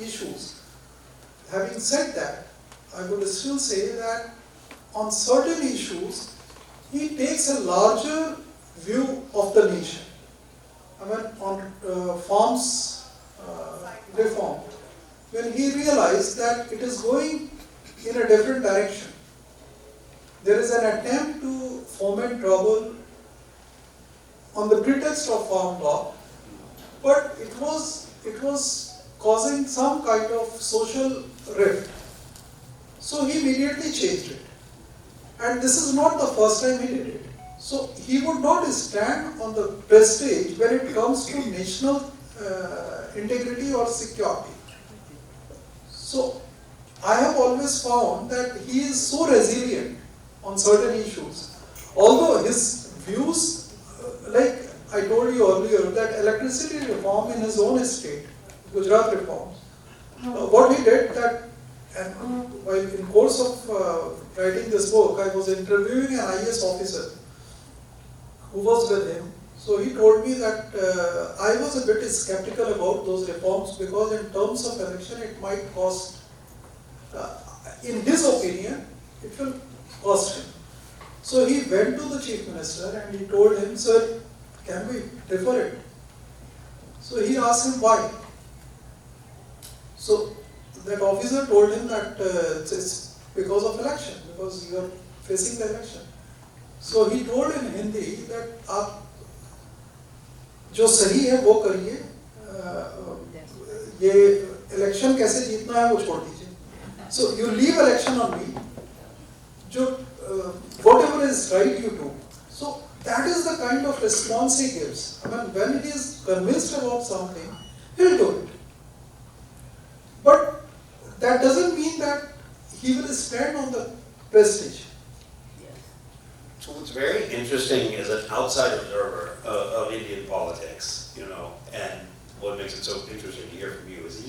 issues. Having said that, I would still say that on certain issues, he takes a larger view of the nation. I mean, on farms reform, when he realized that it is going in a different direction, there is an attempt to foment trouble on the pretext of farm law, but it was causing some kind of social rift. So he immediately changed it. And this is not the first time he did it. So he would not stand on the press stage when it comes to national integrity or security. So I have always found that he is so resilient on certain issues. Although his views, like I told you earlier, that electricity reform in his own state, Gujarat reforms, what he did that, and while in course of writing this book, I was interviewing an IAS officer who was with him. So he told me that I was a bit skeptical about those reforms because in terms of election it might cost, in his opinion, it will cost him. So he went to the chief minister and he told him, sir, can we defer it? So he asked him why. So that officer told him that it's because of election, because you are facing the election. So he told in Hindi that आप जो सही है वो करिए, ये election कैसे जीतना है वो छोड़ दीजिए. So you leave election on me. जो whatever is right you do. So that is the kind of response he gives. I mean, when he is convinced about something, he'll do it. But that doesn't mean that he will stand on the prestige.
So what's very interesting as an outside observer of Indian politics, you know, and what makes it so interesting to hear from you is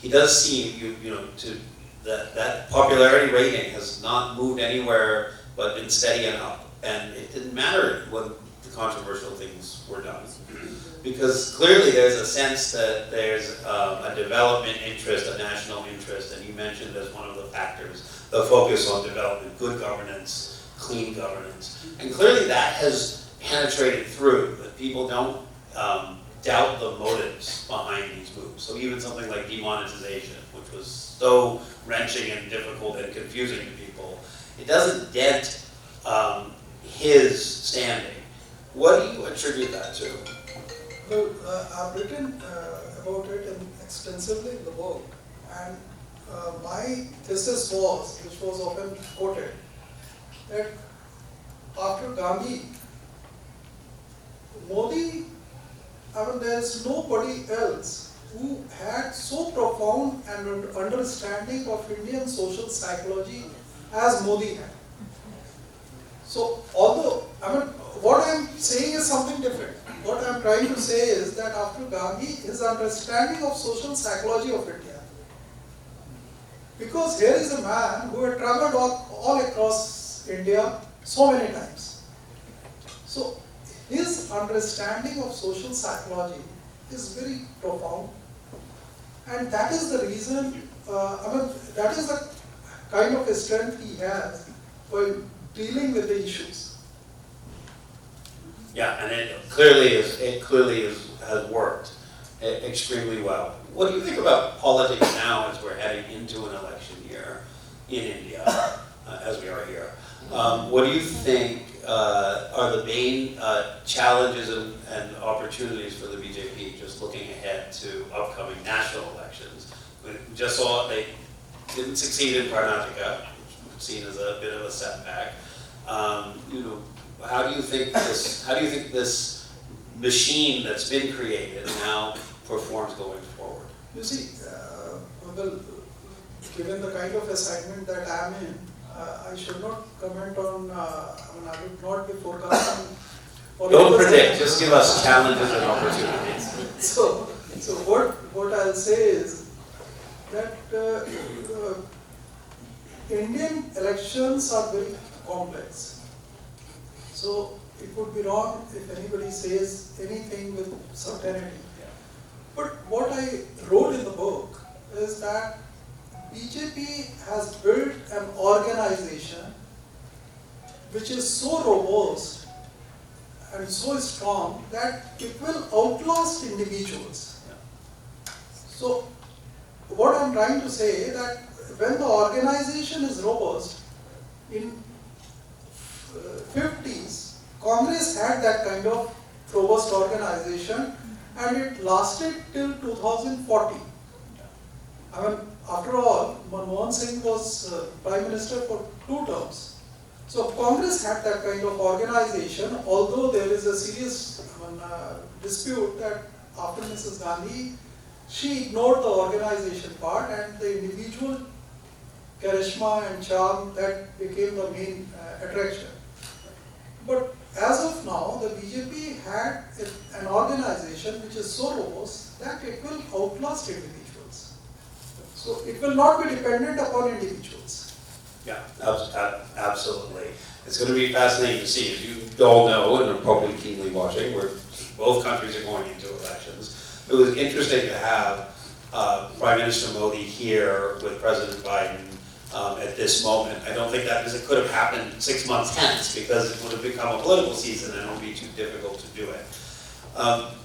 he does seem, you know, to that popularity rating has not moved anywhere but been steady and up. And it didn't matter when the controversial things were done. Because clearly there's a sense that there's a development interest, a national interest, and you mentioned as one of the factors, the focus on development, good governance, clean governance. And clearly that has penetrated through, that people don't doubt the motives behind these moves. So even something like demonetization, which was so wrenching and difficult and confusing to people, it doesn't dent his standing. What do you attribute that to?
Well, I've written about it extensively in the book, and my thesis was, which was often quoted, that after Gandhi, Modi, I mean, there is nobody else who had so profound an understanding of Indian social psychology as Modi had. So, although, I mean, what I am saying is something different. What I am trying to say is that after Gandhi, his understanding of social psychology of India, because here is a man who had traveled all across India so many times. So, his understanding of social psychology is very profound, and that is the reason, that is the kind of strength he has while dealing with the issues.
Yeah, and it clearly has worked extremely well. What do you think about politics now as we're heading into an election year in India, as we are here? What do you think are the main challenges and opportunities for the BJP just looking ahead to upcoming national elections? We just saw they didn't succeed in Karnataka, which was seen as a bit of a setback. You know, how do you think this machine that's been created now performs going forward?
You see, well, given the kind of assignment that I am in, I should not comment on, I would not be forecasting.
Don't predict, just give us challenges and opportunities.
So what I'll say is that Indian elections are very complex. So it would be wrong if anybody says anything with certainty. But what I wrote in the book is that BJP has built an organization which is so robust and so strong that it will outlast individuals. So what I'm trying to say is that when the organization is robust, in 50s, Congress had that kind of robust organization, and it lasted till 2040. I mean, after all, Manmohan Singh was Prime Minister for 2 terms. So Congress had that kind of organization, although there is a serious dispute that after Mrs. Gandhi, she ignored the organization part, and the individual charisma and charm that became the main attraction. But as of now, the BJP had an organization which is so robust that it will outlast individuals. So it will not be dependent upon individuals.
Yeah, absolutely. It's going to be fascinating to see. As you all know, and are probably keenly watching, where both countries are going into elections. It was interesting to have Prime Minister Modi here with President Biden at this moment. I don't think that could have happened 6 months hence, because it would have become a political season and it would be too difficult to do it.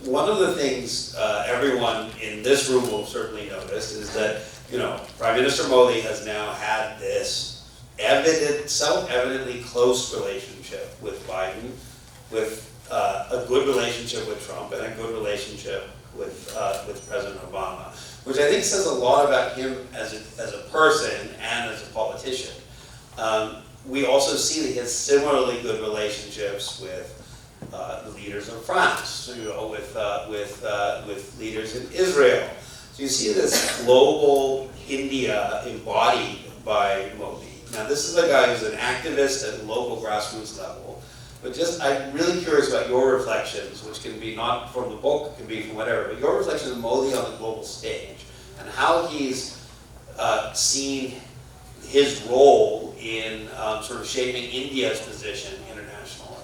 One of the things everyone in this room will certainly notice is that, Prime Minister Modi has now had this self-evidently close relationship with Biden, with a good relationship with Trump, and a good relationship with President Obama, which I think says a lot about him as a person and as a politician. We also see that he has similarly good relationships with the leaders of France, with leaders in Israel. So you see this global India embodied by Modi. Now, this is a guy who's an activist at local grassroots level, but I'm really curious about your reflections, which can be not from the book, can be from whatever, but your reflections of Modi on the global stage, and how he's seen his role in sort of shaping India's position internationally.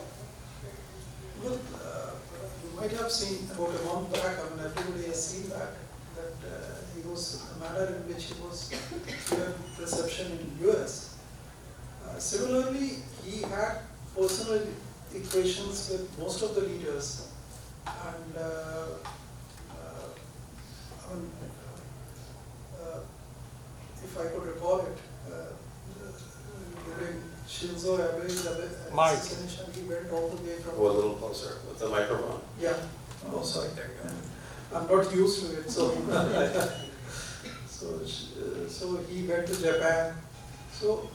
Well, you might have seen about a month back, everybody has seen that he was, the manner in which he was given reception in US. Similarly, he had personal equations with most of the leaders, and if I could recall it, during Shinzo Abe's assassination, he went all the way from...
Go a little closer with the microphone.
Yeah. Oh, sorry. I'm not used to it, so so he went to Japan. So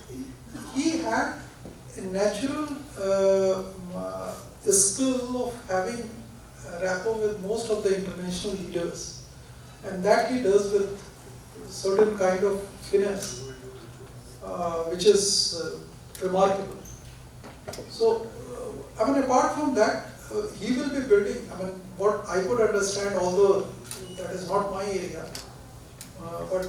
he had a natural skill of having rapport with most of the international leaders, and that he does with certain kind of finesse, which is remarkable. So, apart from that, he will be building, what I could understand, although that is not my area, but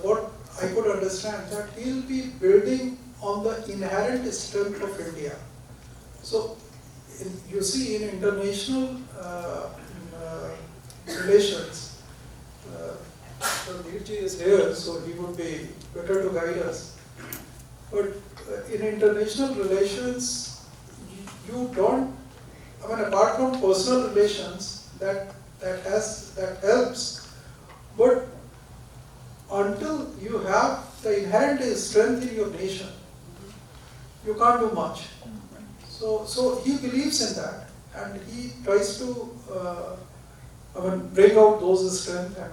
what I could understand that he will be building on the inherent strength of India. So, you see in international relations, Veerji is here, so he would be better to guide us. But in international relations, you don't, apart from personal relations, that helps, but until you have the inherent strength in your nation, you can't do much. So he believes in that, and he tries to bring out those strengths, and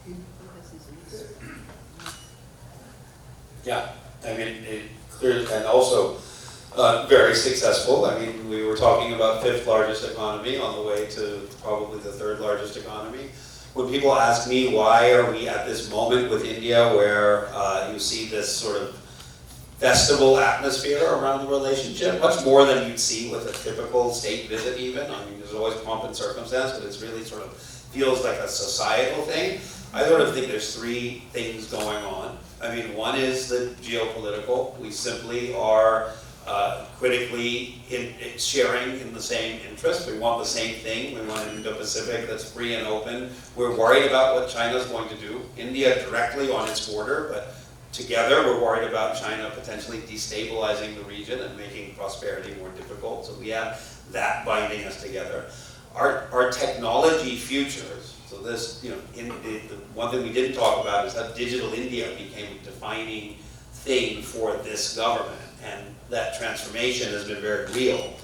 he
Yeah, clearly, and also very successful. We were talking about 5th largest economy on the way to probably the 3rd largest economy. When people ask me why are we at this moment with India where you see this sort of festival atmosphere around the relationship, much more than you'd see with a typical state visit even. There's always pomp and circumstance, but it's really sort of feels like a societal thing. I sort of think there's 3 things going on. One is the geopolitical. We simply are critically sharing in the same interest. We want the same thing. We want an Indo-Pacific that's free and open. We're worried about what China's going to do. India directly on its border, but together we're worried about China potentially destabilizing the region and making prosperity more difficult. So we have that binding us together. Our technology futures. So this, the one thing we didn't talk about is how digital India became a defining thing for this government. and that transformation has been very real.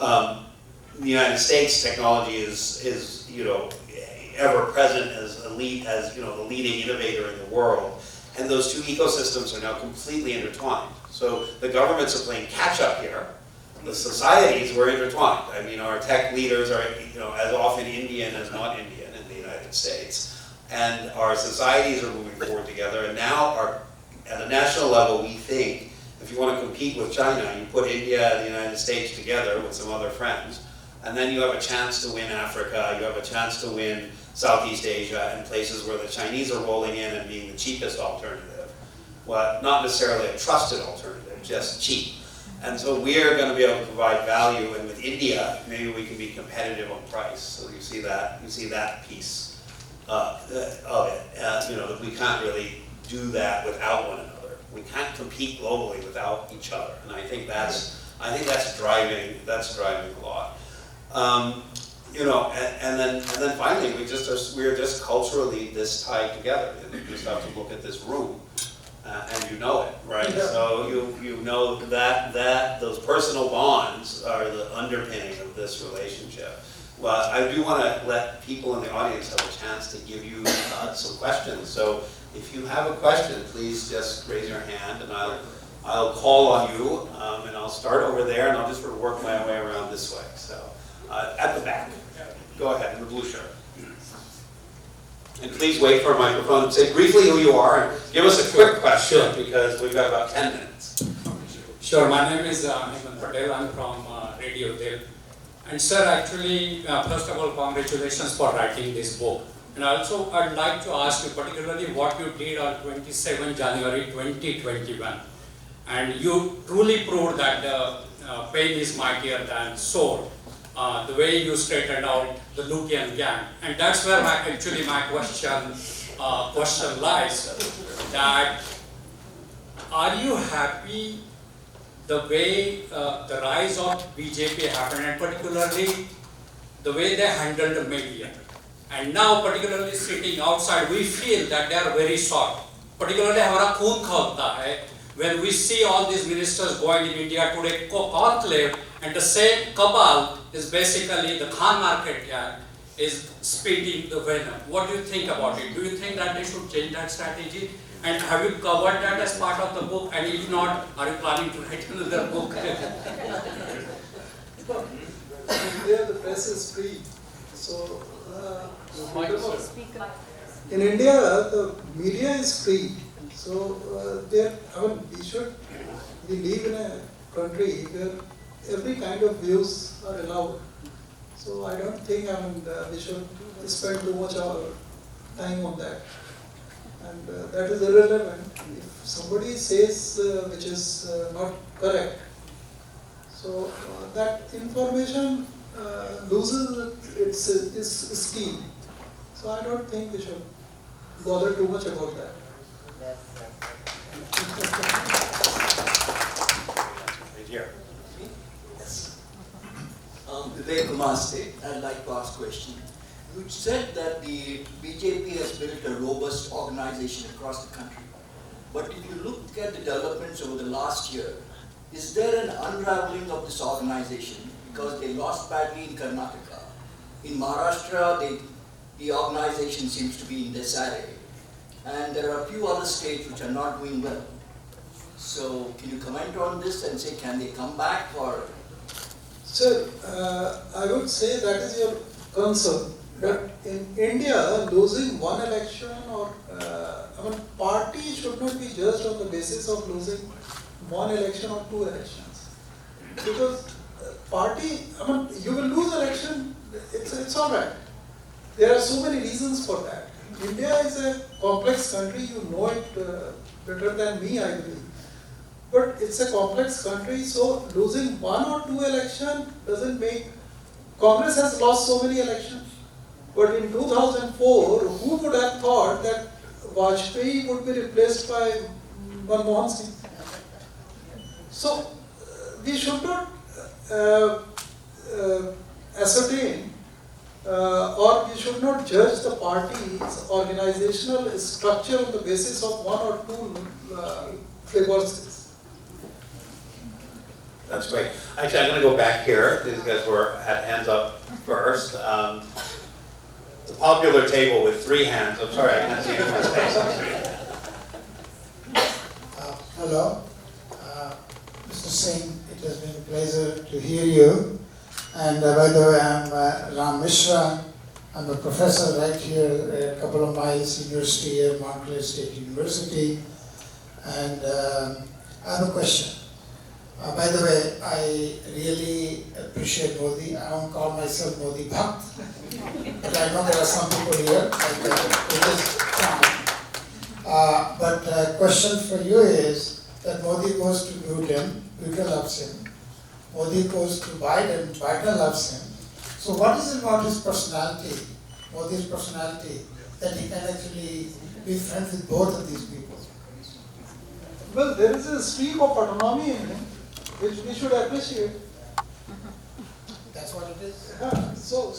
In the United States, technology is ever present as the leading innovator in the world, and those two ecosystems are now completely intertwined. So the governments are playing catch up here. The societies were intertwined. I mean, our tech leaders are as often Indian as not Indian in the United States, and our societies are moving forward together. And now, at a national level, we think if you want to compete with China, you put India and the United States together with some other friends, and then you have a chance to win Africa, you have a chance to win Southeast Asia, and places where the Chinese are rolling in and being the cheapest alternative. Well, not necessarily a trusted alternative, just cheap. And so we're going to be able to provide value, and with India, maybe we can be competitive on price. So you see that piece of it. That we can't really do that without one another. We can't compete globally without each other, and I think that's driving a lot. And then finally, we're just culturally this tied together. You just have to look at this room, and you know it, right?
Yeah.
So you know that those personal bonds are the underpinning of this relationship. Well, I do want to let people in the audience have a chance to give you some questions. So if you have a question, please just raise your hand, and I'll call on you, and I'll start over there, and I'll just sort of work my way around this way. So at the back, go ahead in the blue shirt. And please wait for a microphone. Say briefly who you are and give us a quick question because we've got about 10 minutes.
Sure, my name is Hemant Patel. I'm from Radio Del. And sir, actually, first of all, congratulations for writing this book. And also, I'd like to ask you particularly what you did on 27 January 2021. And you truly proved that pain is mightier than sword. The way you straightened out the Lukian gang. And that's where my question lies, that are you happy the way the rise of BJP happened, and particularly the way they handled the media? And now, particularly sitting outside, we feel that they are very soft. Particularly, हमारा खून खौलता है when we see all these ministers going in India today, conclave, and the same cabal is basically the Khan market gang is spitting the venom. What do you think about it? Do you think that they should change that strategy? And have you covered that as part of the book? And if not, are you planning to write another book?
India, the press is free. So, in India, the media is free. So, we live in a country where every kind of views are allowed. So, I don't think we should spend too much of our time on that. And that is irrelevant. If somebody says which is not correct, so that information loses its steam. So I don't think we should bother too much about that.
Right here.
Yes. Vivek Kumar, I'd like to ask a question. You said that the BJP has built a robust organization across the country. But if you look at the developments over the last year, is there an unraveling of this organization? Because they lost badly in Karnataka. In Maharashtra, the organization seems to be in disarray. And there are a few other states which are not doing well. So can you comment on this and say, can they come back or?
Sir, I would say that is your concern. But in India, losing one election or party should not be judged on the basis of losing one election or two elections. Because party, you will lose election, it's all right. There are so many reasons for that. India is a complex country, you know it better than me, I believe. But it's a complex country, so losing one or two elections doesn't make. Congress has lost so many elections. But in 2004, who would have thought that Vajpayee would be replaced by Manmohan Singh? So, we should not ascertain or we should not judge the party's organizational structure on the basis of one or two divorces.
That's great. Actually, I'm going to go back here. These guys had hands up first. The popular table with 3 hands. I'm sorry, I can't see anyone's face.
Hello, Mr. Singh, it has been a pleasure to hear you. And by the way, I'm Ram Mishra. I'm a professor right here at a couple of miles university here, Montclair State University. And I have a question. By the way, I really appreciate Modi. I don't call myself Modi Bhakt, but I know there are some people here, like it is fine. But question for you is that Modi goes to Putin, Putin loves him. Modi goes to Biden, Biden loves him. So what is it about his personality, Modi's personality, that he can actually be friends with both of these people?
Well, there is a streak of autonomy in him, which we should appreciate.
That's what it is.
Yeah, so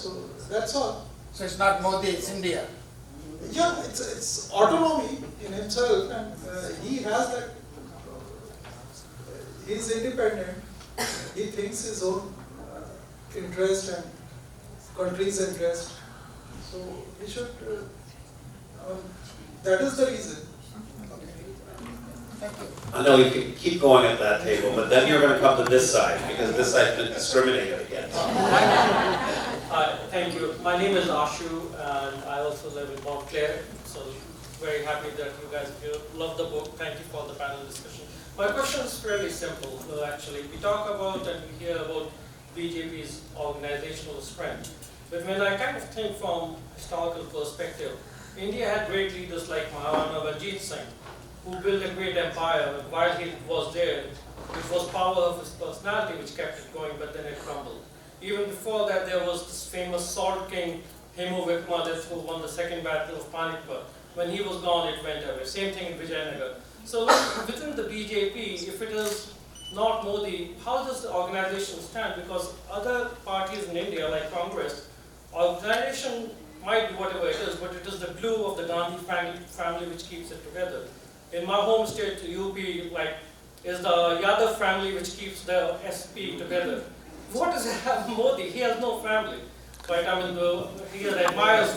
that's all.
So it's not Modi, it's India.
Yeah, it's autonomy in himself, and he has that. He's independent. He thinks his own interest and country's interest. So we should. That is the reason.
I know you can keep going at that table, but then you're going to come to this side, because this side's been discriminated against.
Thank you. My name is Ashu, and I also live in Montclair. So very happy that you guys love the book. Thank you for the panel discussion. My question is fairly simple, actually. We talk about and we hear about BJP's organizational strength. But when I kind of think from historical perspective, India had great leaders like Maharana Ranjit Singh, who built a great empire. And while he was there, it was power of his personality which kept it going, but then it crumbled. Even before that, there was this famous Salt King, Hemu Vikmadev, who won the second battle of Panipat. When he was gone, it went away. Same thing in Vijayanagar. So within the BJP, if it is not Modi, how does the organization stand? Because other parties in India, like Congress, organization might be whatever it is, but it is the glue of the Gandhi family which keeps it together. In my home state, UP, is the Yadav family which keeps the SP together. What does it have Modi? He has no family. But I mean, he admires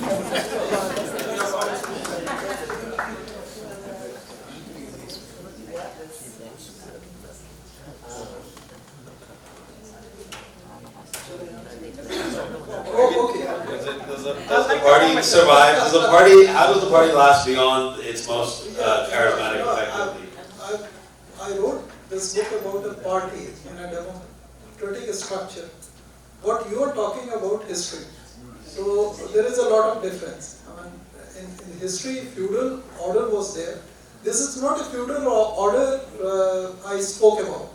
Does the party survive? How does the party last beyond its most charismatic effectively?
I wrote this book about a party in a democratic structure. What you are talking about history. So there is a lot of difference. I mean, in history, feudal order was there. This is not a feudal order I spoke about.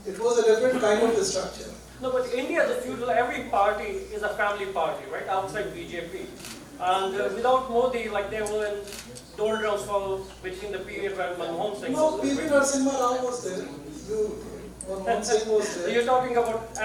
It was a different kind of structure.
No, but India is a feudal. Every party is a family party, right? Outside BJP, and without Modi, they were in doldrums for between the period when Manmohan Singh.
No, P.V. Narasimha Rao was there. Manmohan Singh was there.
So you're talking about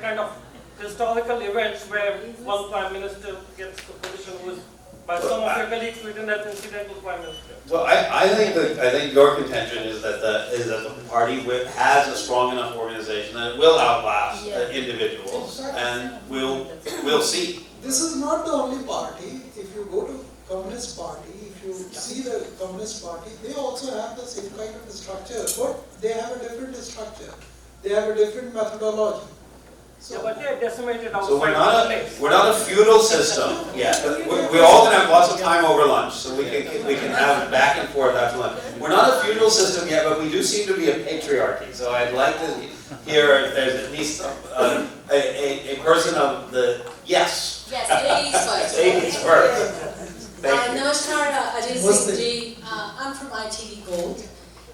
kind of historical events where one prime minister gets the position who is by some of your colleagues written as incidental prime minister.
So I think your contention is that the party has a strong enough organization that it will outlast individuals, and we'll see.
This is not the only party. If you go to Communist Party, if you see the Communist Party, they also have the same kind of structure, but they have a different structure. They have a different methodology.
So, but they are decimated outside.
So we're not a feudal system yet. We're all gonna have lots of time over lunch, so we can have back and forth after lunch. We're not a feudal system yet, but we do seem to be a patriarchy. So I'd like to hear if there's at least a person of the
Yes, ladies first.
ladies first. Thank you.
Namaskar, Ajay Singh ji. I'm from ITV Gold,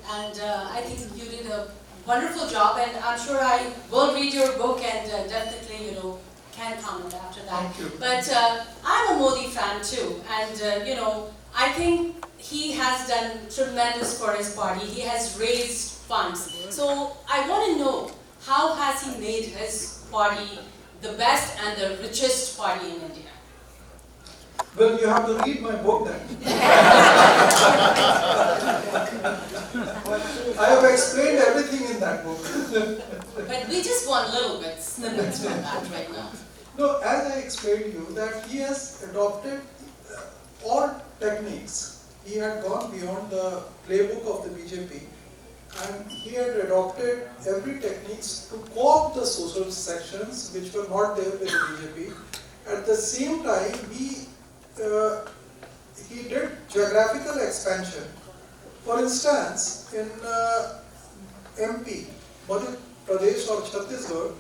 and I think you did a wonderful job, and I'm sure I will read your book and definitely, can comment after that.
Thank you.
But I'm a Modi fan too, and I think he has done tremendous for his party. He has raised funds. So I want to know, how has he made his party the best and the richest party in India?
Well, you have to read my book then. I have explained everything in that book.
But we just want little bit snippets from that right now.
No, as I explained to you, that he has adopted all techniques. He had gone beyond the playbook of the BJP, and he had adopted every techniques to co-opt the social sections which were not there with the BJP. At the same time, he did geographical expansion. For instance, in MP, Madhya Pradesh or Chhattisgarh,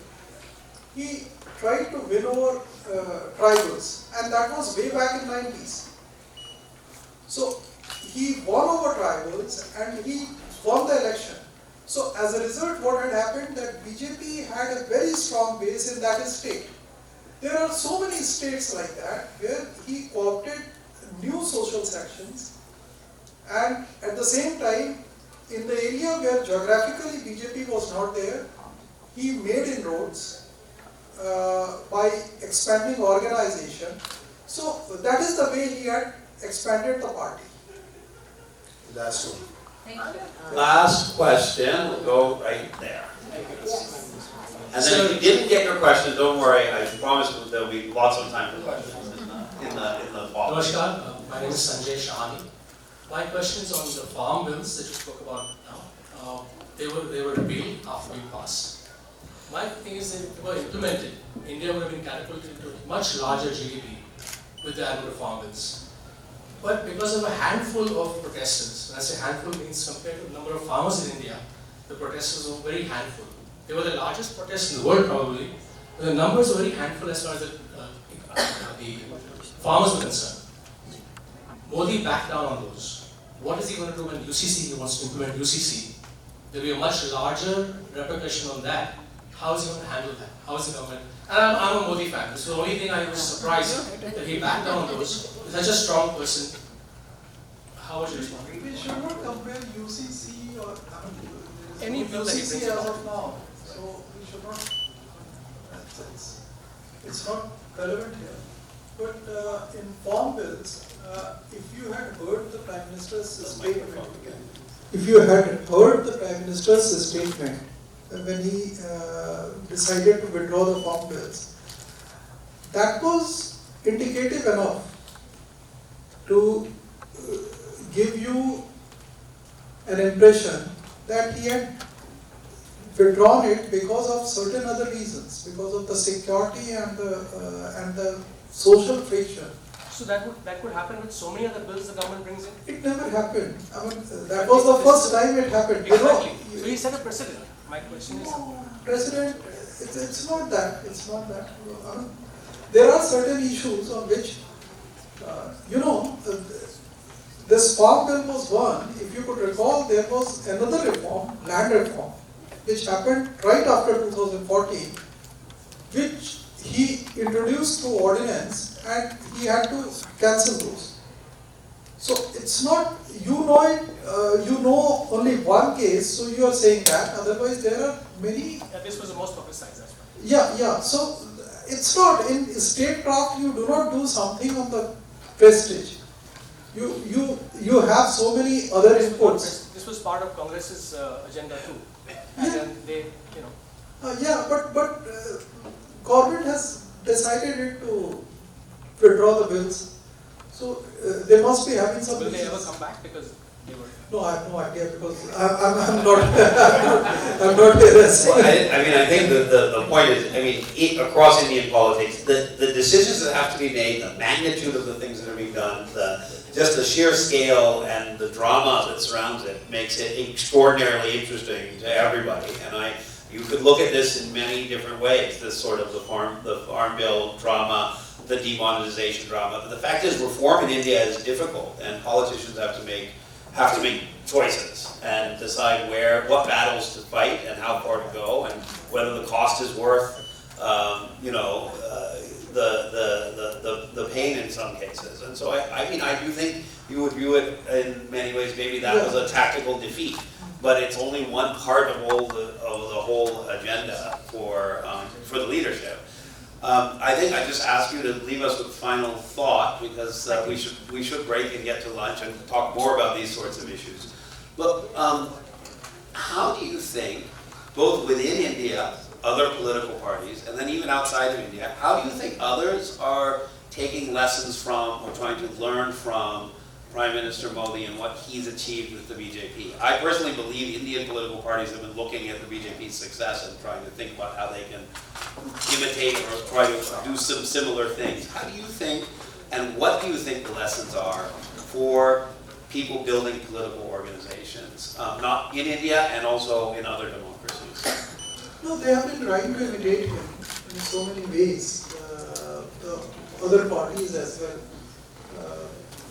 he tried to win over tribals, and that was way back in 90s. So he won over tribals and he won the election. So as a result, what had happened that BJP had a very strong base in that state. There are so many states like that where he co-opted new social sections, and at the same time, in the area where geographically BJP was not there, he made inroads by expanding organization. So that is the way he had expanded the party.
That's all.
Thank you.
Last question, we'll go right there. And then if you didn't get your question, don't worry, I promise there'll be lots of time for questions in the fall.
Namaskar, my name is Sanjay Shahani. My question is on the farm bills that you spoke about now. They were repealed after being passed. My thing is that if they were implemented, India would have been catapulted into a much larger GDP with the annual farm bills. But because of a handful of protesters, when I say handful means compared to the number of farmers in India, the protesters were very handful. They were the largest protests in the world probably, but the numbers were very handful as far as the farmers were concerned. Modi backed down on those. What is he going to do when UCC, he wants to implement UCC? There will be a much larger repercussion on that. How is he going to handle that? How is the government? And I'm a Modi fan. This is the only thing I was surprised that he backed down on those. He's such a strong person. How would you respond?
We should not compare UCC or
Any bill that he
UCC
brings
as
about.
of now. So we should not. It's not relevant here. But in farm bills, if you had heard the Prime Minister's statement, when he decided to withdraw the farm bills, that was indicative enough to give you an impression that he had withdrawn it because of certain other reasons, because of the security and the social friction.
So that could happen with so many other bills the government brings in?
It never happened. I mean, that was the first time it happened.
Exactly. So he set a precedent. My question is...
President, it's not that. It's not that. I mean, there are certain issues on which, this farm bill was one. If you could recall, there was another reform, land reform, which happened right after 2014, which he introduced through ordinance, and he had to cancel those. So it's not, you know only one case, so you are saying that, otherwise there are many.
Yeah, this was the most publicized, that's right.
Yeah, so it's not, in statecraft you do not do something on the prestige. You have so many other inputs.
This was part of Congress's agenda too. And
Yeah.
then they,
But government has decided to withdraw the bills. So they must be having some.
will they ever
reasons.
come back because they were...
No, I have no idea because I'm not I'm not there.
Well, I think the point is, across Indian politics, the decisions that have to be made, the magnitude of the things that are being done, just the sheer scale and the drama that surrounds it makes it extraordinarily interesting to everybody. And you could look at this in many different ways, this sort of the farm bill drama, the demonetization drama. But the fact is, reform in India is difficult, and politicians have to make choices and decide what battles to fight and how far to go, and whether the cost is worth the pain in some cases. And so I do think you would view it in many ways, maybe that was a tactical defeat, but it's only one part of the whole agenda for the leadership. I think I just ask you to leave us with final thought, because we should break and get to lunch and talk more about these sorts of issues. But how do you think, both within India, other political parties, and then even outside of India, how do you think others are taking lessons from or trying to learn from Prime Minister Modi and what he's achieved with the BJP? I personally believe Indian political parties have been looking at the BJP's success and trying to think about how they can imitate or try to do some similar things. How do you think, and what do you think the lessons are for people building political organizations, not in India and also in other democracies?
No, they have been trying to imitate him in so many ways, the other parties as well.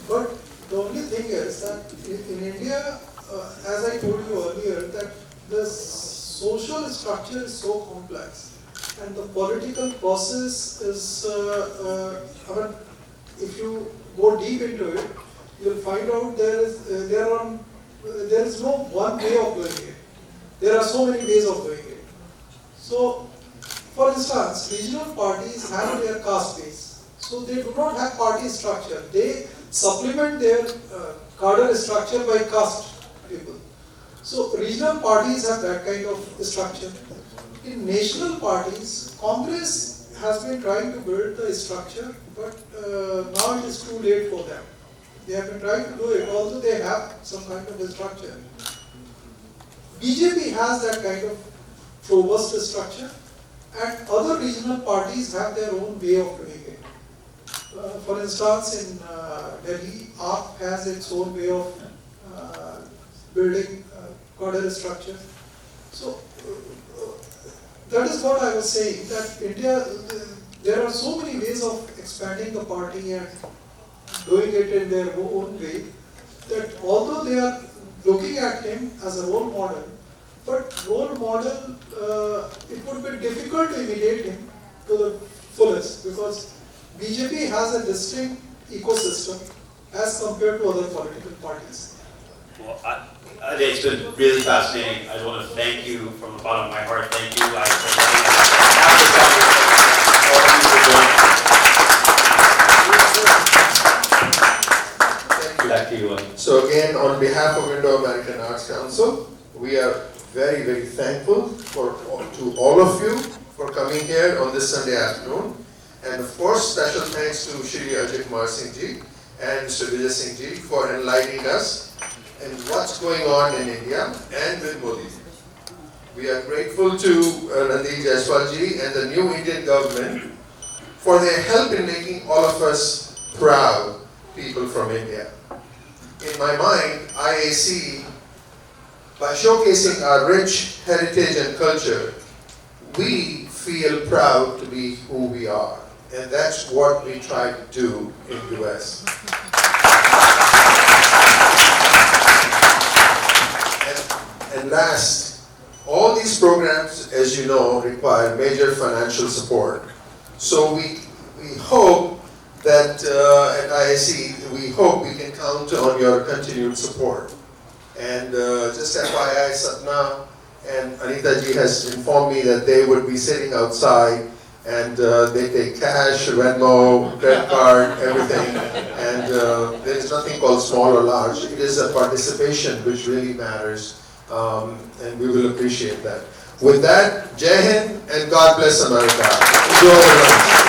But the only thing is that in India, as I told you earlier, that the social structure is so complex, and the political process is, I mean, if you go deep into it, you'll find out there is no one way of doing it. There are so many ways of doing it. So, for instance, regional parties have their caste base. So they do not have party structure. They supplement their cadre structure by caste people. So regional parties have that kind of structure. In national parties, Congress has been trying to build the structure, but now it is too late for them. They have been trying to do it, although they have some kind of a structure. BJP has that kind of robust structure, and other regional parties have their own way of doing it. For instance, in Delhi, AAP has its own way of building cadre structure. So that is what I was saying, that India, there are so many ways of expanding the party and doing it in their own way, that although they are looking at him as a role model, but role model, it would be difficult to imitate him to the fullest, because BJP has a distinct ecosystem as compared to other political parties.
Well, Ajay, it's been really fascinating. I just want to thank you from the bottom of my heart. Thank you. Back to you.
So again, on behalf of Indo-American Arts Council, we are very, very thankful to all of you for coming here on this Sunday afternoon. And of course, special thanks to Shri Ajay Singh ji and Mr. Vijay Singh ji for enlightening us in what's going on in India and with Modi. We are grateful to Nandi Jaiswal ji and the new Indian government for their help in making all of us proud people from India. In my mind, IAC, by showcasing our rich heritage and culture, we feel proud to be who we are. And that's what we try to do in the US. And last, all these programs, as you know, require major financial support. So we hope that at IAC, we hope we can count on your continued support. And just FYI, Satna and Anita ji has informed me that they would be sitting outside, and they take cash, Venmo, credit card, everything. And there is nothing called small or large. It is a participation which really matters, and we will appreciate that. With that, Jai Hind and God bless America. Enjoy the lunch.